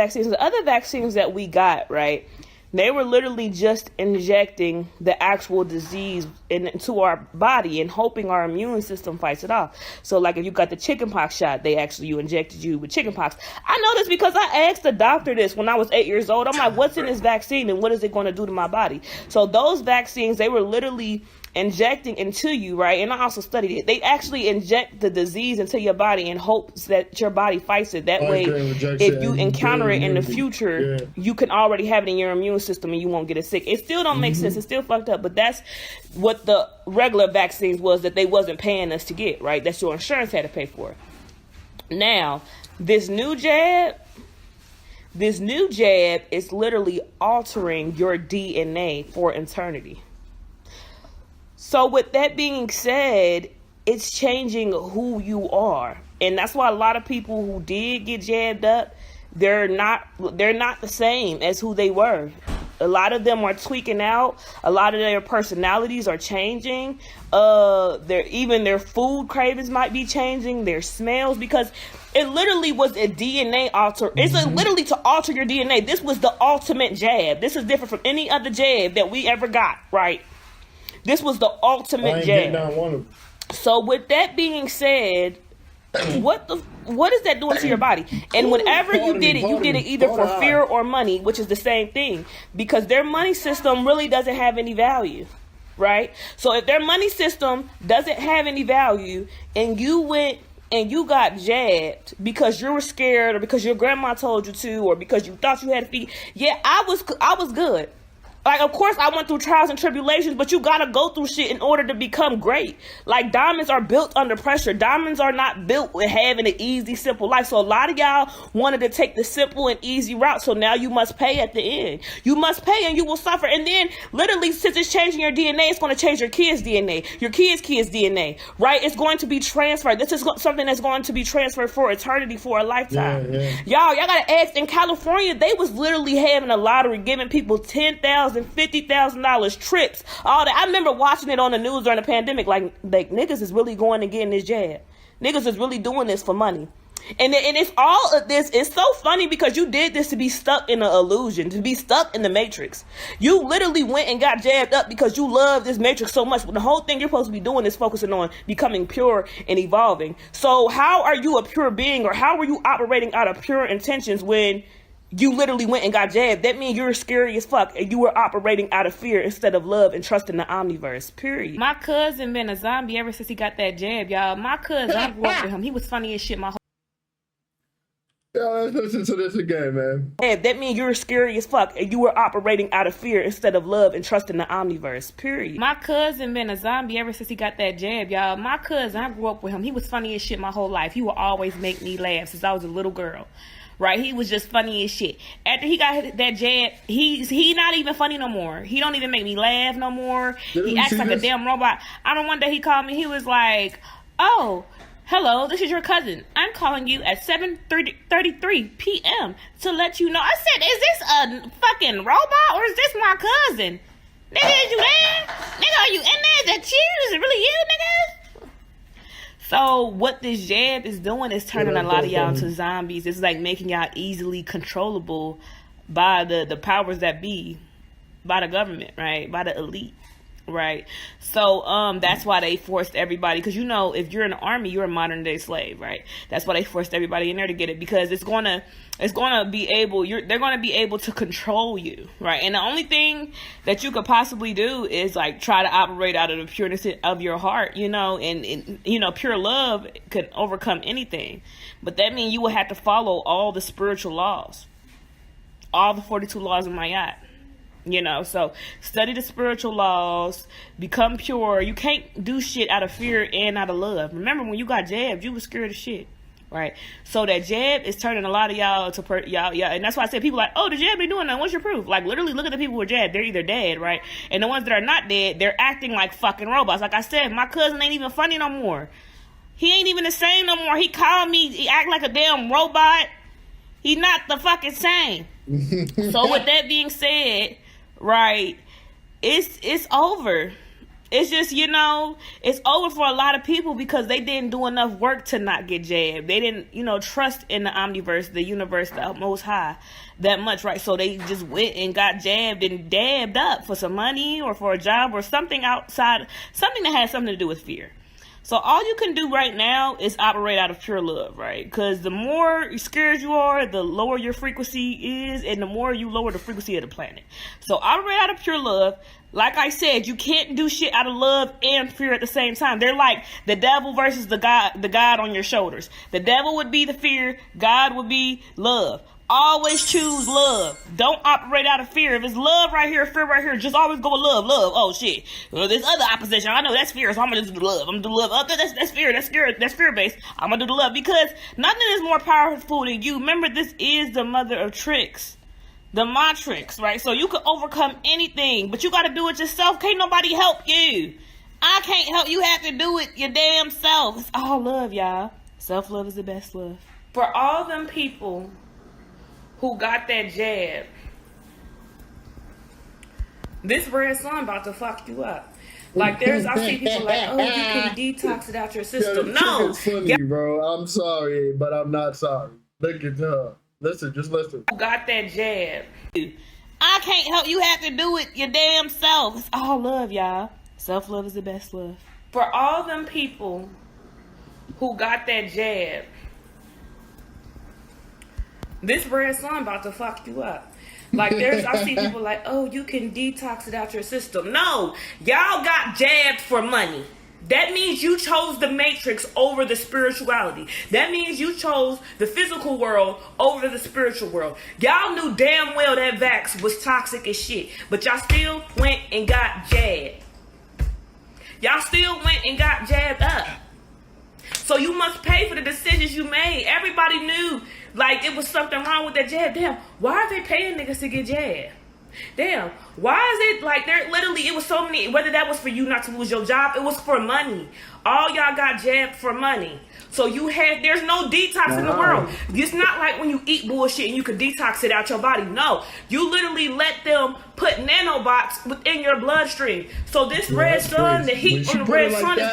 vaccines that we got, right? They were literally just injecting the actual disease into our body and hoping our immune system fights it off. So like if you got the chickenpox shot, you injected you with chickenpox. I know this because I asked the doctor this when I was 8 years old. I'm like, what's in this vaccine and what is it going to do to my body? So those vaccines, they were literally injecting into you, right? And I also studied it. They actually inject the disease into your body in hopes that your body fights it. That way, if you encounter it in the future, you can already have it in your immune system and you won't get it sick. It still don't make sense. It's still fucked up, but that's what the regular vaccines was that they wasn't paying us to get, right? That's your insurance had to pay for. Now, this new jab is literally altering your DNA for eternity. So with that being said, it's changing who you are. And that's why a lot of people who did get jabbed up, they're not the same as who they were. A lot of them are tweaking out. A lot of their personalities are changing. Their food cravings might be changing. Their smells, because it literally was a DNA alter. It's literally to alter your DNA. This was the ultimate jab. This is different from any other jab that we ever got, right? This was the ultimate jab. So with that being said, what is that doing to your body? And whenever you did it either for fear or money, which is the same thing, because their money system really doesn't have any value, right? So if their money system doesn't have any value and you went and you got jabbed because you were scared or because your grandma told you to or because you thought you had to feed, I was good. Like, of course, I went through trials and tribulations, but you gotta go through shit in order to become great. Like, diamonds are built under pressure. Diamonds are not built with having an easy, simple life. So a lot of y'all wanted to take the simple and easy route. So now you must pay at the end. You must pay and you will suffer. And then, literally, since it's changing your DNA, it's going to change your kids' DNA, your kids' DNA, right? It's going to be transferred. This is something that's going to be transferred for eternity, for a lifetime. Y'all gotta ask. In California, they was literally having a lottery, giving people $10,000. $50,000 trips, all that. I remember watching it on the news during the pandemic. Like niggas is really going and getting this jab. Niggas is really doing this for money. And it's all of this. It's so funny because you did this to be stuck in an illusion, to be stuck in the matrix. You literally went and got jabbed up because you love this matrix so much. But the whole thing you're supposed to be doing is focusing on becoming pure and evolving. So how are you a pure being, or how are you operating out of pure intentions when you literally went and got jabbed? That means you're scary as fuck and you were operating out of fear instead of love and trust in the omniverse, period. My cousin been a zombie ever since he got that jab, y'all. My cousin, I grew up with him. He was funny as shit my whole. Let's listen to this again, man. That means you're scary as fuck and you were operating out of fear instead of love and trust in the omniverse, period. My cousin been a zombie ever since he got that jab, y'all. My cousin, I grew up with him. He was funny as shit my whole life. He would always make me laugh since I was a little girl. Right, he was just funny as shit. After he got that jab, he not even funny no more. He don't even make me laugh no more. He acts like a damn robot. I remember one day he called me. He was like, "Oh, hello, this is your cousin. I'm calling you at 7:33 p.m. to let you know." I said, "Is this a fucking robot or is this my cousin? Nigga, is you there? Nigga, are you in there? Is that you? Is it really you, nigga?" So what this jab is doing is turning a lot of y'all into zombies. It's like making y'all easily controllable by the powers that be, by the government, right? By the elite, right? So that's why they forced everybody, because you know, if you're in the army, you're a modern day slave, right? That's why they forced everybody in there to get it, because they're gonna be able to control you, right? And the only thing that you could possibly do is like try to operate out of the pureness of your heart, you know, and you know, pure love could overcome anything. But that means you will have to follow all the spiritual laws, all the 42 laws of Mayat. You know, so study the spiritual laws, become pure. You can't do shit out of fear and out of love. Remember, when you got jabbed, you was scared of shit, right? So that jab is turning a lot of y'all to y'all, and that's why I said people like, "Oh, the jab be doing that. What's your proof?" Like, literally, look at the people who are jabbed. They're either dead, right? And the ones that are not dead, they're acting like fucking robots. Like I said, my cousin ain't even funny no more. He ain't even the same no more. He called me. He act like a damn robot. He not the fucking same. So with that being said, right, it's over. It's just, you know, it's over for a lot of people because they didn't do enough work to not get jabbed. They didn't, you know, trust in the omniverse, the universe, the most high that much, right? So they just went and got jabbed and dabbed up for some money or for a job or something outside, something that has something to do with fear. So all you can do right now is operate out of pure love, right? Because the more scared you are, the lower your frequency is, and the more you lower the frequency of the planet. So operate out of pure love. Like I said, you can't do shit out of love and fear at the same time. They're like the devil versus the God on your shoulders. The devil would be the fear, God would be love. Always choose love. Don't operate out of fear. If it's love right here, fear right here, just always go with love. Love. Oh shit. Well, there's other opposition. I know that's fear, so I'm gonna do the love. I'm gonna do love. Oh, that's fear. That's fear based. I'm gonna do the love because nothing is more powerful than you. Remember, this is the mother of tricks. The matrix, right? So you can overcome anything, but you gotta do it yourself. Can't nobody help you. I can't help you. Have to do it your damn self. It's all love, y'all. Self-love is the best love. For all them people who got that jab, this red sun about to fuck you up. Like I see people like, oh, you can detox it out your system. No, it's funny, bro. I'm sorry, but I'm not sorry. Look at her. Listen, just listen. Who got that jab? I can't help you. Have to do it your damn self. It's all love, y'all. Self-love is the best love. For all them people who got that jab, this red sun about to fuck you up. Like I see people like, oh, you can detox it out your system. No, y'all got jabbed for money. That means you chose the matrix over the spirituality. That means you chose the physical world over the spiritual world. Y'all knew damn well that vax was toxic as shit, but y'all still went and got jabbed. Y'all still went and got jabbed up. So you must pay for the decisions you made. Everybody knew like it was something wrong with that jab. Damn, why are they paying niggas to get jabbed? Damn, why is it like they're literally, it was so many, whether that was for you not to lose your job, it was for money. All y'all got jabbed for money. So there's no detox in the world. It's not like when you eat bullshit and you can detox it out your body. No, you literally let them put nanobots within your bloodstream. So this red sun, the heat on the red sun is...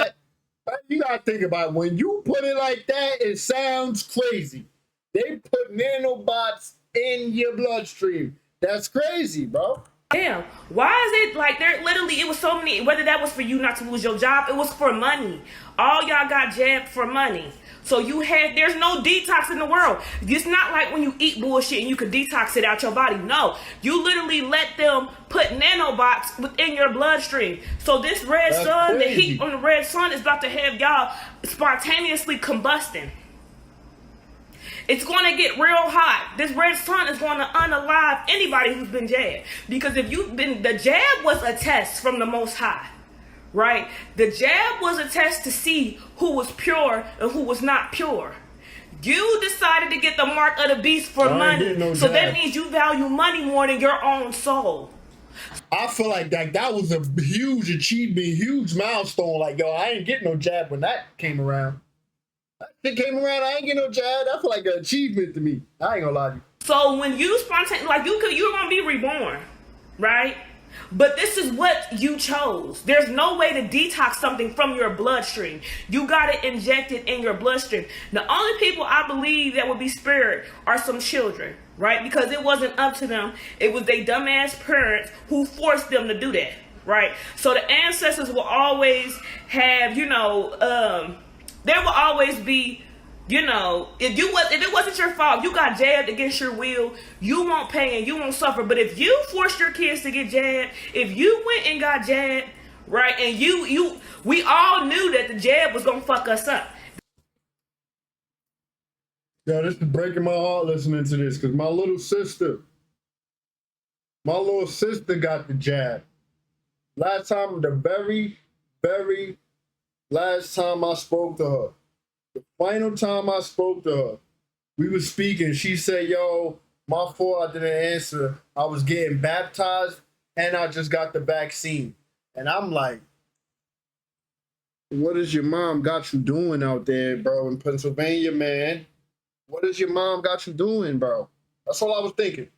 You gotta think about it. When you put it like that, it sounds crazy. They put nanobots in your bloodstream. That's crazy, bro. Damn, why is it like they're literally, it was so many, whether that was for you not to lose your job, it was for money. All y'all got jabbed for money. So there's no detox in the world. It's not like when you eat bullshit and you can detox it out your body. No, you literally let them put nanobots within your bloodstream. So this red sun, the heat on the red sun is about to have y'all spontaneously combusting. It's going to get real hot. This red sun is going to unalive anybody who's been jabbed. Because if you've been, the jab was a test from the Most High, right? The jab was a test to see who was pure and who was not pure. You decided to get the mark of the beast for money. So that means you value money more than your own soul. I feel like that was a huge achievement, huge milestone. Like, yo, I ain't getting no jab when that came around. That came around, I ain't getting no jab. That feel like an achievement to me. I ain't gonna lie to you. So when you spontaneously, like you're gonna be reborn, right? But this is what you chose. There's no way to detox something from your bloodstream. You gotta inject it in your bloodstream. The only people I believe that would be spared are some children, right? Because it wasn't up to them. It was their dumbass parents who forced them to do that, right? So the ancestors will always have, there will always be, if it wasn't your fault, you got jabbed against your will, you won't pay and you won't suffer. But if you forced your kids to get jabbed, if you went and got jabbed, right, and we all knew that the jab was gonna fuck us up. Yo, this is breaking my heart listening to this, because my little sister got the jab. The very last time I spoke to her, the final time I spoke to her, we were speaking. She said, yo, my fault, I didn't answer. I was getting baptized and I just got the vaccine. And I'm like, what is your mom got you doing out there, bro, in Pennsylvania, man? What is your mom got you doing, bro? That's all I was thinking.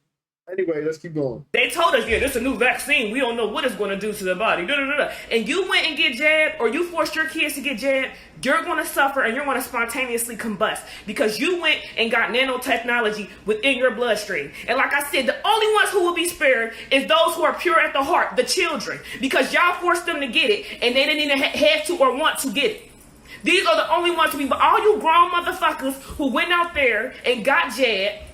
Anyway, let's keep going. They told us, yeah, this is a new vaccine. We don't know what it's going to do to the body. Da, da, da, da. And you went and get jabbed, or you forced your kids to get jabbed, you're going to suffer and you're going to spontaneously combust because you went and got nanotechnology within your bloodstream. And like I said, the only ones who will be spared is those who are pure at the heart, the children, because y'all forced them to get it and they didn't even have to or want to get it. These are the only ones to be, but all you grown motherfuckers who went out there and got jabbed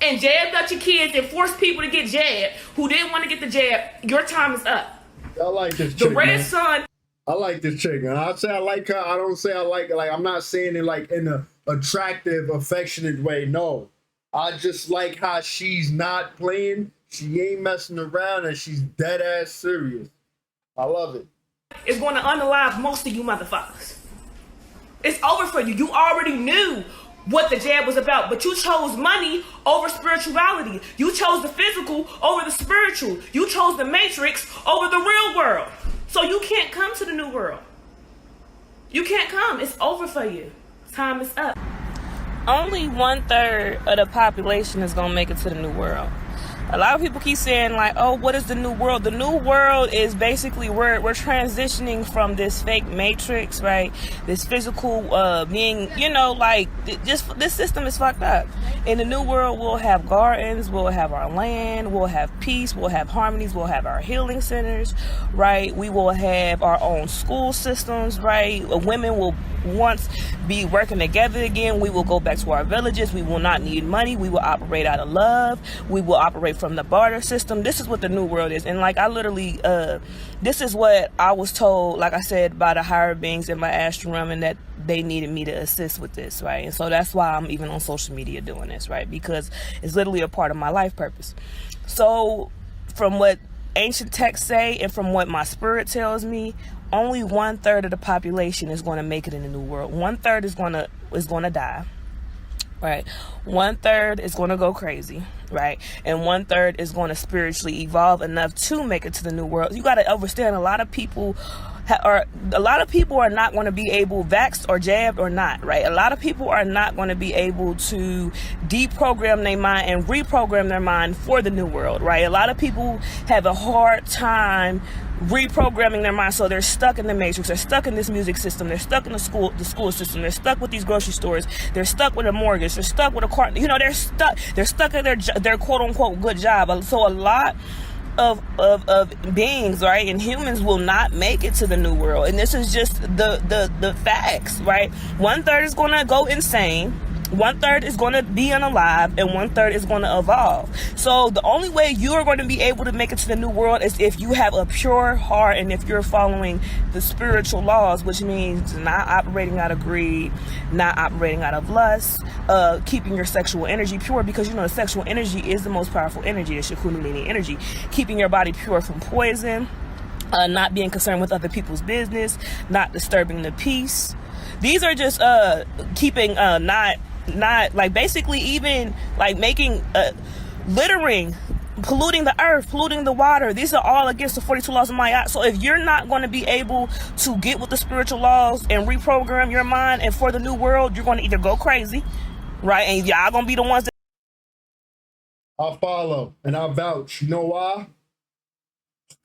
and jabbed up your kids and forced people to get jabbed who didn't want to get the jab, your time is up. I like this chick, The red man. sun. I like this chick, and I say I like her. I don't say I like her. Like, I'm not saying it like in a attractive, affectionate way. No, I just like how she's not playing. She ain't messing around, and she's dead ass serious. I love it. It's going to unalive most of you motherfuckers. It's over for you. You already knew what the jab was about, but you chose money over spirituality. You chose the physical over the spiritual. You chose the matrix over the real world. So you can't come to the new world. You can't come. It's over for you. Time is up. Only 1/3 of the population is going to make it to the new world. A lot of people keep saying like, oh, what is the new world? The new world is basically we're transitioning from this fake matrix, right? This physical being, you know, like just this system is fucked up. In the new world, we'll have gardens, we'll have our land, we'll have peace, we'll have harmonies, we'll have our healing centers, right? We will have our own school systems, right? Women will once be working together again. We will go back to our villages. We will not need money. We will operate out of love. We will operate from the barter system. This is what the new world is. And like I literally, this is what I was told, like I said, by the higher beings in my astral realm, and that they needed me to assist with this, right? And so that's why I'm even on social media doing this, right? Because it's literally a part of my life purpose. So from what ancient texts say and from what my spirit tells me, only 1/3 of the population is going to make it in the new world. 1/3 is going to die, right? 1/3 is going to go crazy, right? And 1/3 is going to spiritually evolve enough to make it to the new world. You got to understand, a lot of people are not going to be able, vaxxed or jabbed or not, right? A lot of people are not going to be able to deprogram their mind and reprogram their mind for the new world, right? A lot of people have a hard time reprogramming their mind, so they're stuck in the matrix. They're stuck in this music system. They're stuck in the school system. They're stuck with these grocery stores. They're stuck with a mortgage. They're stuck with a car. You know, they're stuck at their quote unquote good job. So a lot of beings, right, and humans will not make it to the new world, and this is just the facts, right? 1/3 is going to go insane, 1/3 is going to be unalive, and 1/3 is going to evolve. So the only way you are going to be able to make it to the new world is if you have a pure heart and if you're following the spiritual laws, which means not operating out of greed, not operating out of lust, keeping your sexual energy pure, because you know the sexual energy is the most powerful energy, it's your kundalini energy. Keeping your body pure from poison, not being concerned with other people's business, not disturbing the peace. These are just keeping not like basically even like making littering, polluting the earth, polluting the water. These are all against the 42 laws of Maya. So if you're not going to be able to get with the spiritual laws and reprogram your mind and for the new world, you're going to either go crazy, right? And y'all going to be the ones that I follow and I vouch. You know why?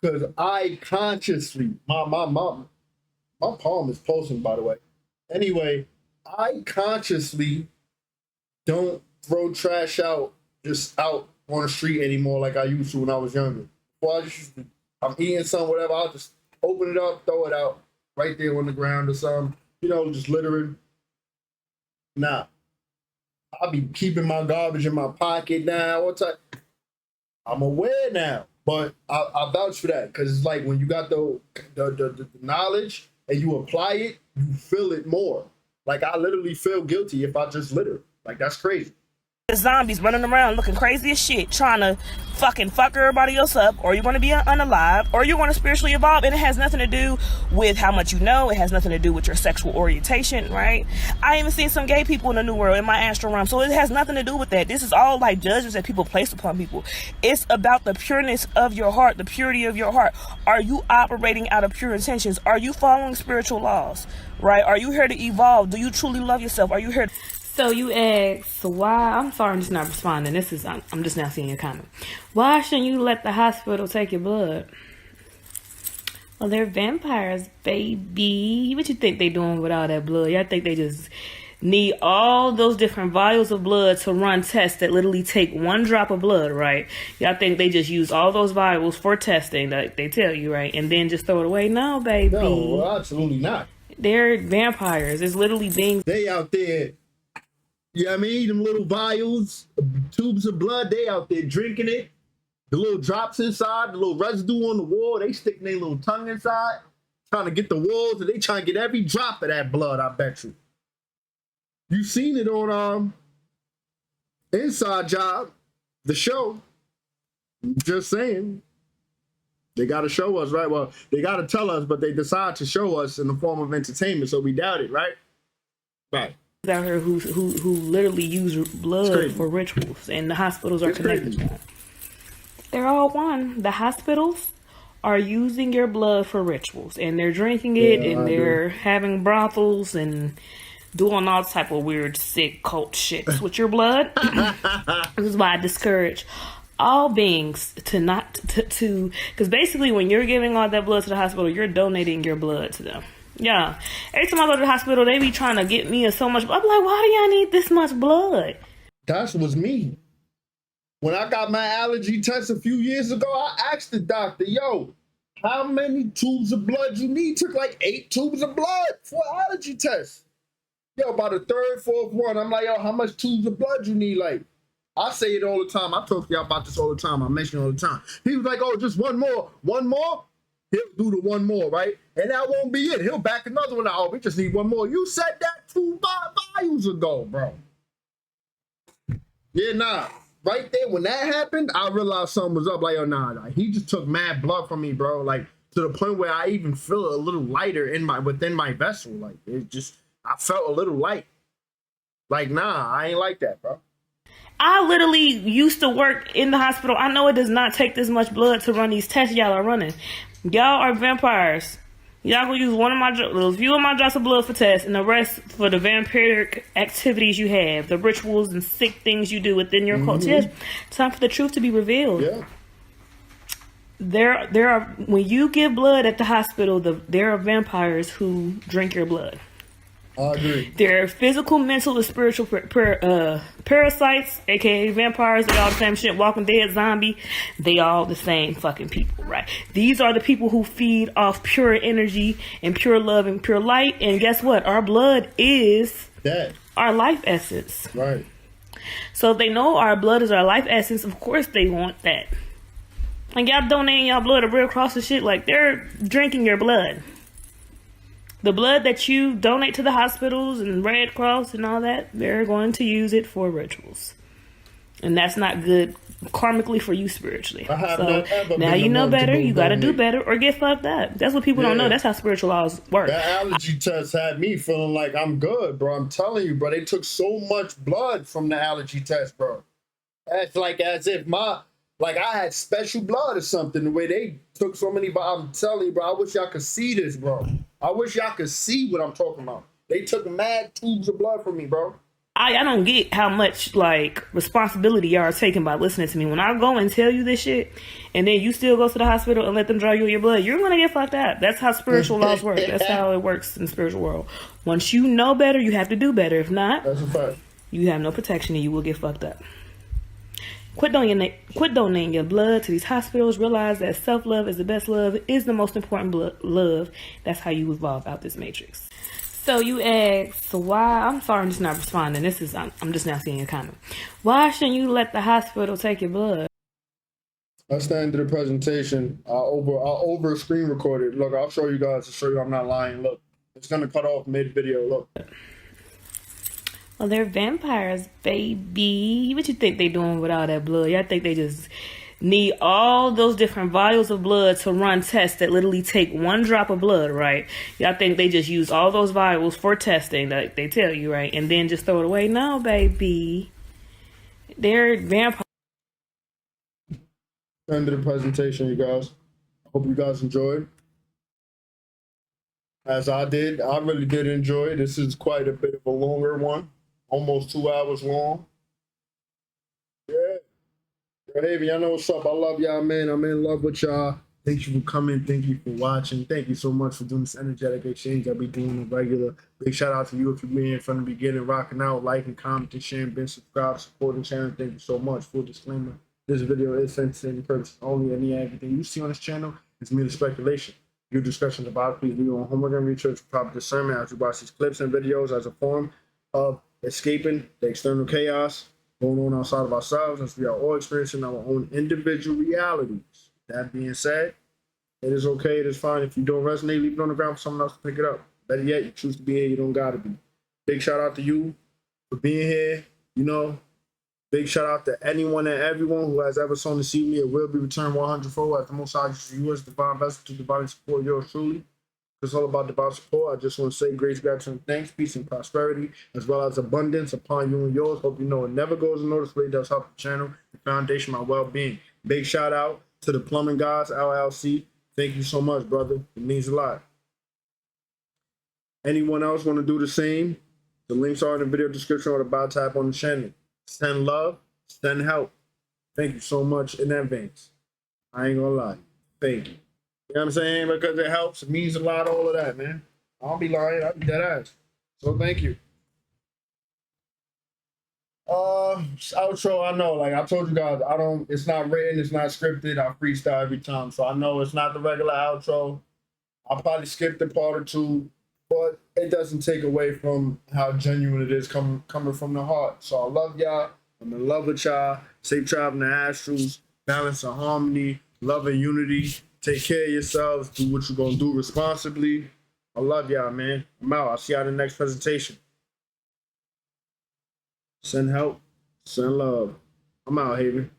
Because I consciously, my palm is pulsing, by the way. Anyway, I consciously don't throw trash out on the street anymore like I used to when I was younger. Before I'm eating something, whatever, I'll just open it up, throw it out right there on the ground or something, you know, just littering. Nah. I'll be keeping my garbage in my pocket now. I'm aware now, but I vouch for that because it's like when you got the knowledge and you apply it, you feel it more. Like I literally feel guilty if I just litter. Like that's crazy. zombies running around looking crazy as shit, trying to fucking fuck everybody else up, or you're going to be unalive, or you're going to spiritually evolve. And it has nothing to do with how much you know. It has nothing to do with your sexual orientation, right? I even seen some gay people in the new world in my astral realm, so it has nothing to do with that. This is all like judgments that people place upon people. It's about the pureness of your heart, the purity of your heart. Are you operating out of pure intentions? Are you following spiritual laws, right? Are you here to evolve? Do you truly love yourself? Are you here So you ask why? I'm sorry, I'm just not responding. I'm just now seeing your comment. Why shouldn't you let the hospital take your blood? Well, they're vampires, baby. What you think they doing with all that blood? Y'all think they just need all those different vials of blood to run tests that literally take one drop of blood, right? Y'all think they just use all those vials for testing, like they tell you, right? And then just throw it away? No, baby. No, well, absolutely not. They're vampires. It's literally being... They out there, you know what I mean? Them little vials, tubes of blood, they out there drinking it. The little drops inside, the little residue on the wall, they sticking their little tongue inside, trying to get the walls, and they trying to get every drop of that blood, I bet you. You seen it on Inside Job, the show. Just saying. They got to show us, right? Well, they got to tell us, but they decide to show us in the form of entertainment, so we doubt it, right? Right. Out here who literally use blood for rituals, and the hospitals are connected to that. They're all one. The hospitals are using your blood for rituals, and they're drinking it, and they're having brothels and doing all type of weird, sick cult shits with your blood. This is why I discourage all beings to not to because basically when you're giving all that blood to the hospital, you're donating your blood to them. Yeah. Every time I go to the hospital, they be trying to get me so much. I'm like, why do y'all need this much blood? That was me. When I got my allergy test a few years ago, I asked the doctor, yo, how many tubes of blood you need? Took like 8 tubes of blood for an allergy test. Yo, by the 3rd, 4th one, I'm like, yo, how much tubes of blood you need? Like, I say it all the time. I talk to y'all about this all the time. I mention it all the time. He was like, oh, just one more. One more? He'll do the one more, right? And that won't be it. He'll back another one out. Oh, we just need one more. You said that 2 vials ago, bro. Yeah, nah. Right there, when that happened, I realized something was up. Like, oh, nah. He just took mad blood from me, bro. Like, to the point where I even feel a little lighter within my vessel. Like, it just, I felt a little light. Like, nah, I ain't like that, bro. I literally used to work in the hospital. I know it does not take this much blood to run these tests y'all are running. Y'all are vampires. Y'all gonna use a few of my drops of blood for tests, and the rest for the vampiric activities you have, the rituals and sick things you do within your cult. Yes, time for the truth to be revealed. Yeah. There are when you give blood at the hospital, there are vampires who drink your blood. I agree. They're physical, mental, and spiritual parasites, aka vampires. They all the same shit. Walking Dead, zombie. They all the same fucking people, right? These are the people who feed off pure energy and pure love and pure light. And guess what? Our blood is our life essence. Right. So if they know our blood is our life essence, of course they want that. Like y'all donating y'all blood to Red Cross and shit, like they're drinking your blood. The blood that you donate to the hospitals and Red Cross and all that, they're going to use it for rituals. And that's not good karmically for you spiritually. So now you know better, you got to do better or get fucked up. That's what people don't know. That's how spiritual laws work. That allergy test had me feeling like I'm good, bro. I'm telling you, bro. They took so much blood from the allergy test, bro. It's like as if I had special blood or something, the way they took so many. But I'm telling you, bro, I wish y'all could see this, bro. I wish y'all could see what I'm talking about. They took mad tubes of blood from me, bro. I don't get how much responsibility y'all are taking by listening to me. When I go and tell you this shit, and then you still go to the hospital and let them draw you your blood, you're gonna get fucked up. That's how spiritual laws work. That's how it works in the spiritual world. Once you know better, you have to do better. If not, that's a fact. You have no protection and you will get fucked up. Quit donating your blood to these hospitals. Realize that self-love is the best love, is the most important love. That's how you evolve out this matrix. So you ask why? I'm sorry, I'm just not responding. I'm just now seeing your comment. Why shouldn't you let the hospital take your blood? That's the end of the presentation. I'll over screen record it. Look, I'll show you guys to show you I'm not lying. Look, it's gonna cut off mid-video. Look. Well, they're vampires, baby. What you think they doing with all that blood? Y'all think they just need all those different vials of blood to run tests that literally take one drop of blood, right? Y'all think they just use all those vials for testing, like they tell you, right? And then just throw it away? No, baby. They're vampires. End of the presentation, you guys. I hope you guys enjoyed. As I did, I really did enjoy. This is quite a bit of a longer one. almost 2 hours long. Yeah. Hey, y'all know what's up. I love y'all, man. I'm in love with y'all. Thank you for coming. Thank you for watching. Thank you so much for doing this energetic exchange I'll be doing on regular. Big shout out to you if you've been here from the beginning, rocking out, liking, commenting, sharing, been subscribed, supporting the channel. Thank you so much. Full disclaimer, this video is for entertainment purposes only. Any everything you see on this channel is merely speculation. Your discussions about it, please do your own homework and research for proper discernment as you watch these clips and videos as a form of escaping the external chaos going on outside of ourselves, as we are all experiencing our own individual realities. That being said, it is okay, it is fine. If you don't resonate, leave it on the ground for someone else to pick it up. Better yet, you choose to be here, you don't gotta be. Big shout out to you for being here. You know, big shout out to anyone and everyone who has ever sown to see me. It will be returned 100-fold as the Most High uses you as divine vessel to divinely support yours truly. It's all about divine support. I just want to say grace, gratitude, and thanks, peace, and prosperity, as well as abundance upon you and yours. Hope you know it never goes unnoticed. It does help the channel, the foundation, my well-being. Big shout out to the Plumbing Gods, LLC. Thank you so much, brother. It means a lot. Anyone else want to do the same? The links are in the video description or the about tab on the channel. Send love, send help. Thank you so much in advance. I ain't gonna lie. Thank you. You know what I'm saying? Because it helps, it means a lot, all of that, man. I don't be lying, I be dead ass. So thank you. Outro, I know, like I told you guys, it's not written, it's not scripted, I freestyle every time. So I know it's not the regular outro. I'll probably skip the part or two, but it doesn't take away from how genuine it is coming from the heart. So I love y'all. I'm in love with y'all. Safe traveling to Astrals, balance and harmony, love and unity. Take care of yourselves. Do what you're going to do responsibly. I love y'all, man. I'm out. I'll see y'all in the next presentation. Send help. Send love. I'm out, Haven.